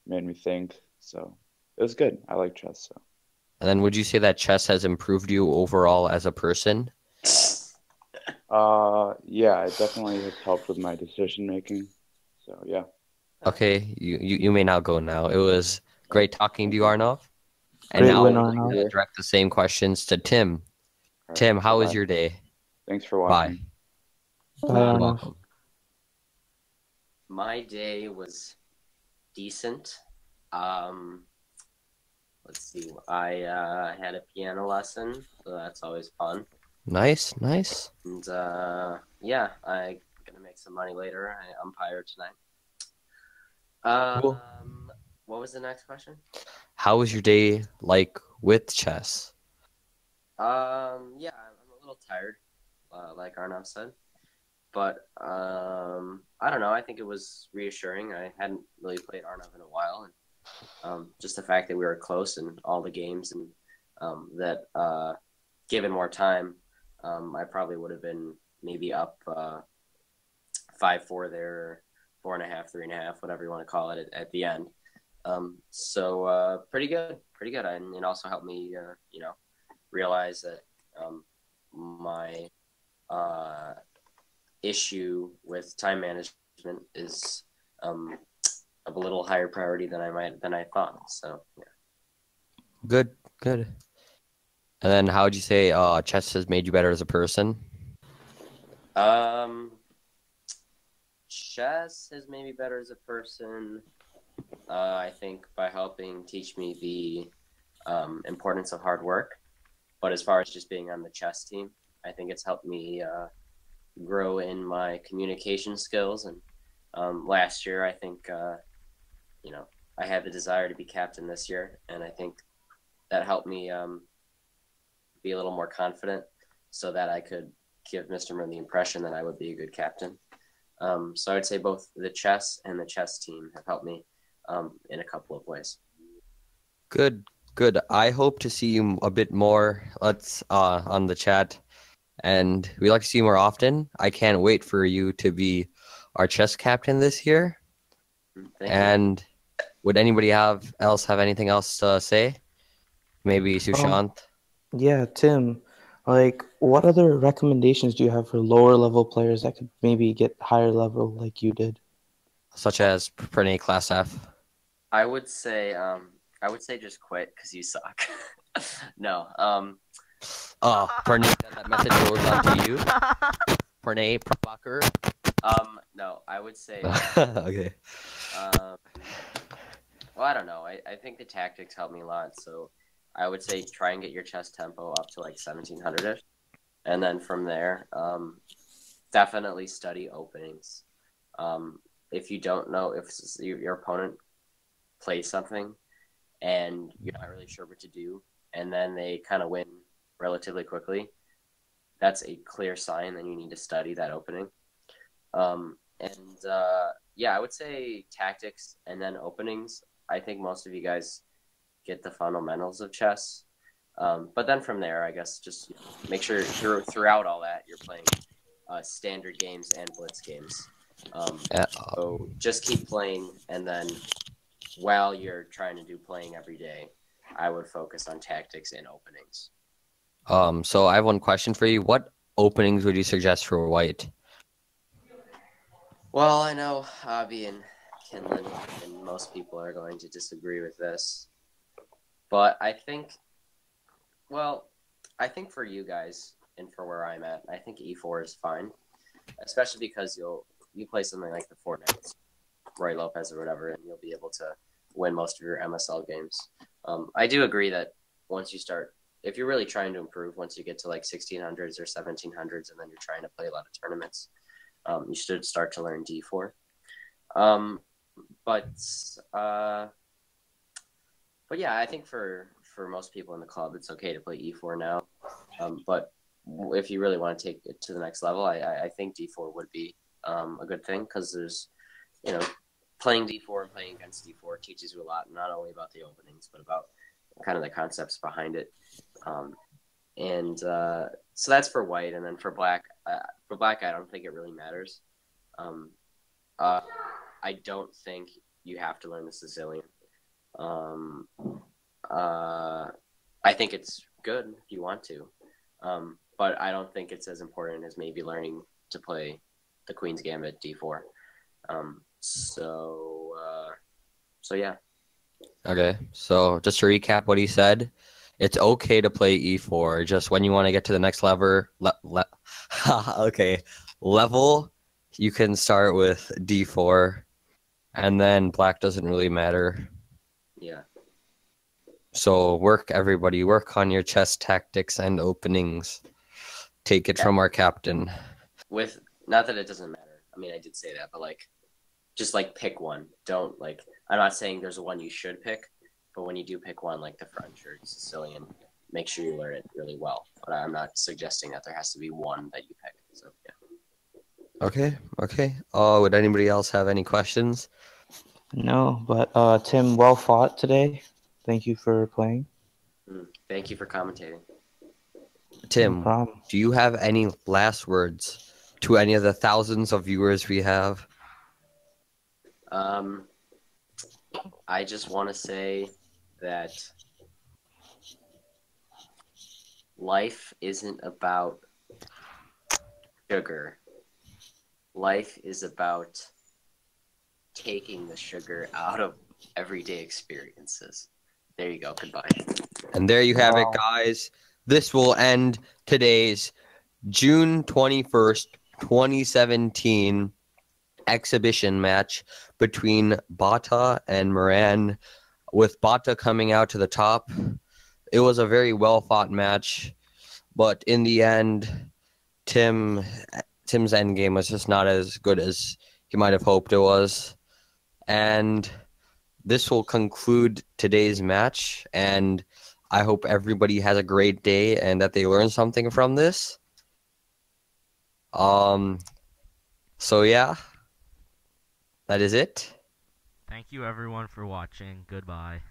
made me think. So it was good. I like chess. So. And then would you say that chess has improved you overall as a person? Yeah, it definitely has helped with my decision making. So yeah. Okay, you may now go now. It was great talking to you, Arnav. And Great now win, we're Arnav. going to direct the same questions to Tim. Right, Tim, how was your day? Thanks for watching. Bye, Arnav. Welcome. My day was decent. Let's see. I had a piano lesson, so that's always fun. Nice. And yeah, I'm gonna make some money later. I umpire tonight. Cool. What was the next question? How was your day like with chess? Yeah, I'm a little tired, like Arnav said. But I don't know. I think it was reassuring. I hadn't really played Arnav in a while, and just the fact that we were close in all the games, and that given more time, I probably would have been maybe up 5-4 there, 4.5, 3.5, whatever you want to call it at the end. So pretty good, and it also helped me, realize that my issue with time management is of a little higher priority than I thought. So yeah. Good. And then how would you say chess has made you better as a person? Chess has made me better as a person. I think by helping teach me the importance of hard work. But as far as just being on the chess team, I think it's helped me grow in my communication skills. And last year, I think, I had the desire to be captain this year. And I think that helped me be a little more confident so that I could give Mr. Moran the impression that I would be a good captain. So I would say both the chess and the chess team have helped me in a couple of ways. Good. I hope to see you a bit more. Let's on the chat, and we like to see you more often. I can't wait for you to be our chess captain this year. Thank you. Would anybody else have anything else to say? Maybe Sushant. Yeah, Tim. Like, what other recommendations do you have for lower level players that could maybe get higher level like you did? Such as Pranay Class F. I would say just quit because you suck. No. Pranay, that message goes on to you. Pranay Prabhakar. No, I would say. Okay. Well, I don't know. I think the tactics helped me a lot. So I would say try and get your chess tempo up to like 1700-ish. And then from there, definitely study openings. If you don't know if your opponent plays something and you're not really sure what to do, and then they kind of win relatively quickly, that's a clear sign that you need to study that opening. Yeah, I would say tactics and then openings. I think most of you guys get the fundamentals of chess. But then from there, I guess just make sure throughout all that you're playing standard games and blitz games. So just keep playing, and then while you're trying to do playing every day, I would focus on tactics and openings. So I have one question for you. What openings would you suggest for white? Well, I know Abby and Kinlan and most people are going to disagree with this, but I think for you guys and for where I'm at, I think E4 is fine, especially because you play something like the Fortnite, Roy Lopez or whatever, and you'll be able to win most of your MSL games. I do agree that once you start, if you're really trying to improve, once you get to like 1600s or 1700s, and then you're trying to play a lot of tournaments, you should start to learn D4. But yeah, I think for most people in the club, it's okay to play E4 now. But if you really want to take it to the next level, I think D4 would be a good thing, because there's, playing D4 and playing against D4 teaches you a lot, not only about the openings, but about kind of the concepts behind it. So that's for white. And then for black, I don't think it really matters. I don't think you have to learn the Sicilian. I think it's good if you want to, but I don't think it's as important as maybe learning to play the Queen's Gambit D4. So yeah. Okay, so just to recap what he said, it's okay to play E4. Just when you want to get to the next level, level, you can start with D4, and then black doesn't really matter. Yeah. So everybody work on your chess tactics and openings. Take it from our captain. With not that it doesn't matter. I mean, I did say that, but just pick one. Don't I'm not saying there's one you should pick, but when you do pick one, like the French or Sicilian, make sure you learn it really well. But I'm not suggesting that there has to be one that you pick. So yeah. Okay. Would anybody else have any questions? No, but Tim, well fought today. Thank you for playing. Thank you for commentating. Tim, no problem. Do you have any last words to any of the thousands of viewers we have? I just want to say that life isn't about sugar. Life is about taking the sugar out of everyday experiences. There you go. Goodbye. And there you have it, guys. This will end today's June 21st, 2017 exhibition match between Batta and Moran, with Batta coming out to the top. It was a very well-fought match, but in the end, Tim's endgame was just not as good as he might have hoped it was. And this will conclude today's match, and I hope everybody has a great day and that they learn something from this. So yeah, that is it. Thank you everyone for watching. Goodbye.